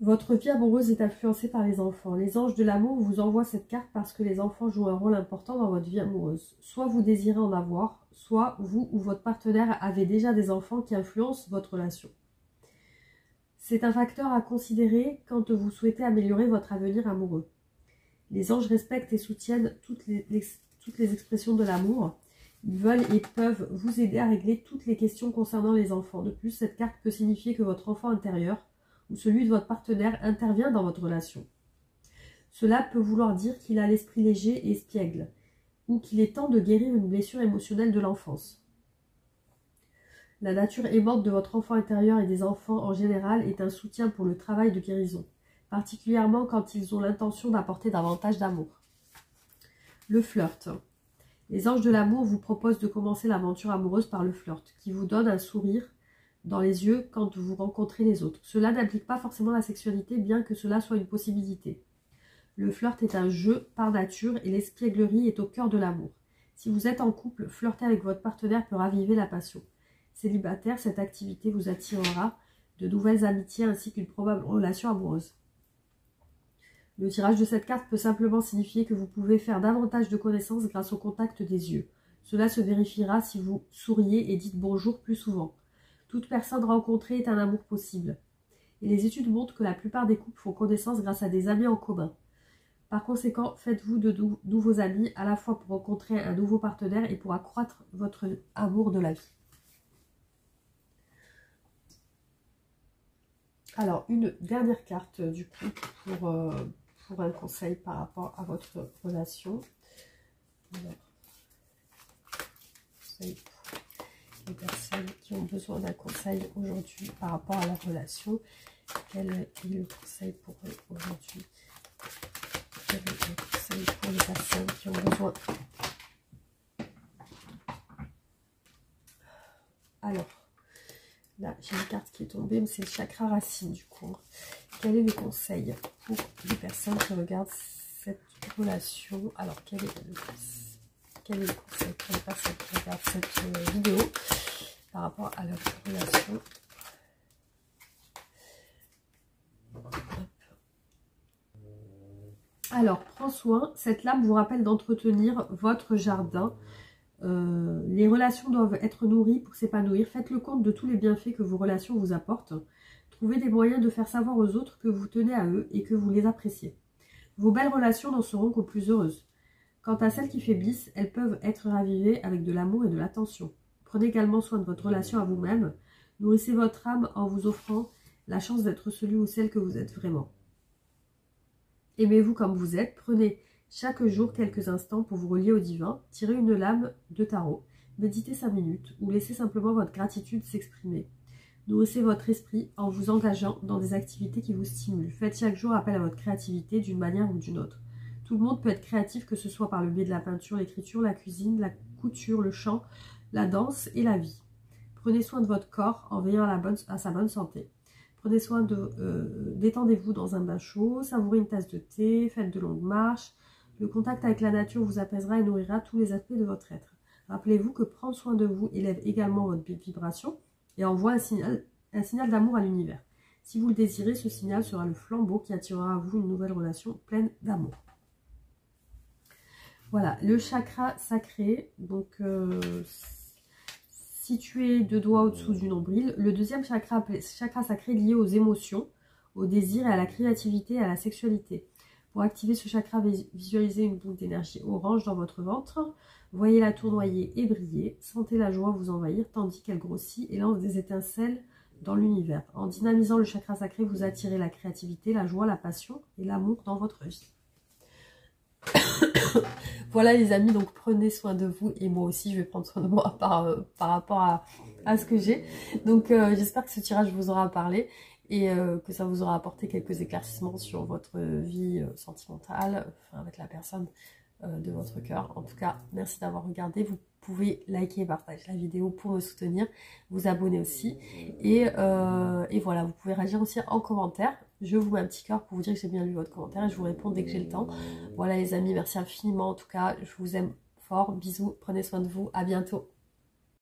Votre vie amoureuse est influencée par les enfants. Les anges de l'amour vous envoient cette carte parce que les enfants jouent un rôle important dans votre vie amoureuse. Soit vous désirez en avoir, soit vous ou votre partenaire avez déjà des enfants qui influencent votre relation. C'est un facteur à considérer quand vous souhaitez améliorer votre avenir amoureux. Les anges respectent et soutiennent toutes les expressions de l'amour. Ils veulent et peuvent vous aider à régler toutes les questions concernant les enfants. De plus, cette carte peut signifier que votre enfant intérieur ou celui de votre partenaire intervient dans votre relation. Cela peut vouloir dire qu'il a l'esprit léger et espiègle, ou qu'il est temps de guérir une blessure émotionnelle de l'enfance. La nature aimante de votre enfant intérieur et des enfants en général est un soutien pour le travail de guérison, particulièrement quand ils ont l'intention d'apporter davantage d'amour. Le flirt. Les anges de l'amour vous proposent de commencer l'aventure amoureuse par le flirt, qui vous donne un sourire dans les yeux quand vous rencontrez les autres. Cela n'implique pas forcément la sexualité, bien que cela soit une possibilité. Le flirt est un jeu par nature et l'espièglerie est au cœur de l'amour. Si vous êtes en couple, flirter avec votre partenaire peut raviver la passion. Célibataire, cette activité vous attirera de nouvelles amitiés ainsi qu'une probable relation amoureuse. Le tirage de cette carte peut simplement signifier que vous pouvez faire davantage de connaissances grâce au contact des yeux. Cela se vérifiera si vous souriez et dites bonjour plus souvent. Toute personne rencontrée est un amour possible. Et les études montrent que la plupart des couples font connaissance grâce à des amis en commun. Par conséquent, faites-vous de nouveaux amis à la fois pour rencontrer un nouveau partenaire et pour accroître votre amour de la vie. Alors, une dernière carte du coup pour un conseil par rapport à votre relation. Alors, conseil pour les personnes qui ont besoin d'un conseil aujourd'hui par rapport à la relation. Quel est le conseil pour eux aujourd'hui? Quel est le conseil pour les personnes qui ont besoin? Alors, Là, j'ai une carte qui est tombée, mais c'est le chakra racine du coup. Quel est le conseil pour les personnes qui regardent cette relation? Alors, quel est le conseil pour les personnes qui regardent cette vidéo par rapport à leur relation? Alors, prends soin. Cette lame vous rappelle d'entretenir votre jardin. Les relations doivent être nourries pour s'épanouir. Faites le compte de tous les bienfaits que vos relations vous apportent. Trouvez des moyens de faire savoir aux autres que vous tenez à eux et que vous les appréciez. Vos belles relations n'en seront qu'aux plus heureuses. Quant à celles qui faiblissent, elles peuvent être ravivées avec de l'amour et de l'attention. Prenez également soin de votre relation à vous-même. Nourrissez votre âme en vous offrant la chance d'être celui ou celle que vous êtes vraiment. Aimez-vous comme vous êtes. Prenez chaque jour quelques instants pour vous relier au divin. Tirez une lame de tarot. Méditez 5 minutes ou laissez simplement votre gratitude s'exprimer. Nourrissez votre esprit en vous engageant dans des activités qui vous stimulent. Faites chaque jour appel à votre créativité d'une manière ou d'une autre. Tout le monde peut être créatif, que ce soit par le biais de la peinture, l'écriture, la cuisine, la couture, le chant, la danse et la vie. Prenez soin de votre corps en veillant à sa bonne santé. Prenez soin détendez-vous dans un bain chaud, savourez une tasse de thé, faites de longues marches. Le contact avec la nature vous apaisera et nourrira tous les aspects de votre être. Rappelez-vous que prendre soin de vous élève également votre vibration et envoie un signal d'amour à l'univers. Si vous le désirez, ce signal sera le flambeau qui attirera à vous une nouvelle relation pleine d'amour. Voilà, le chakra sacré, donc situé 2 doigts au-dessous du nombril. Le deuxième chakra sacré lié aux émotions, au désir et à la créativité et à la sexualité. Pour activer ce chakra, visualisez une boule d'énergie orange dans votre ventre. Voyez la tournoyer et briller. Sentez la joie vous envahir tandis qu'elle grossit et lance des étincelles dans l'univers. En dynamisant le chakra sacré, vous attirez la créativité, la joie, la passion et l'amour dans votre vie. Voilà les amis, donc prenez soin de vous et moi aussi je vais prendre soin de moi par rapport à ce que j'ai. Donc j'espère que ce tirage vous aura parlé et que ça vous aura apporté quelques éclaircissements sur votre vie sentimentale, enfin, avec la personne de votre cœur. En tout cas, merci d'avoir regardé. Vous pouvez liker et partager la vidéo pour me soutenir, vous abonner aussi. Et voilà, vous pouvez réagir aussi en commentaire. Je vous mets un petit cœur pour vous dire que j'ai bien lu votre commentaire et je vous réponds dès que j'ai le temps. Voilà les amis, merci infiniment. En tout cas, je vous aime fort. Bisous, prenez soin de vous. À bientôt.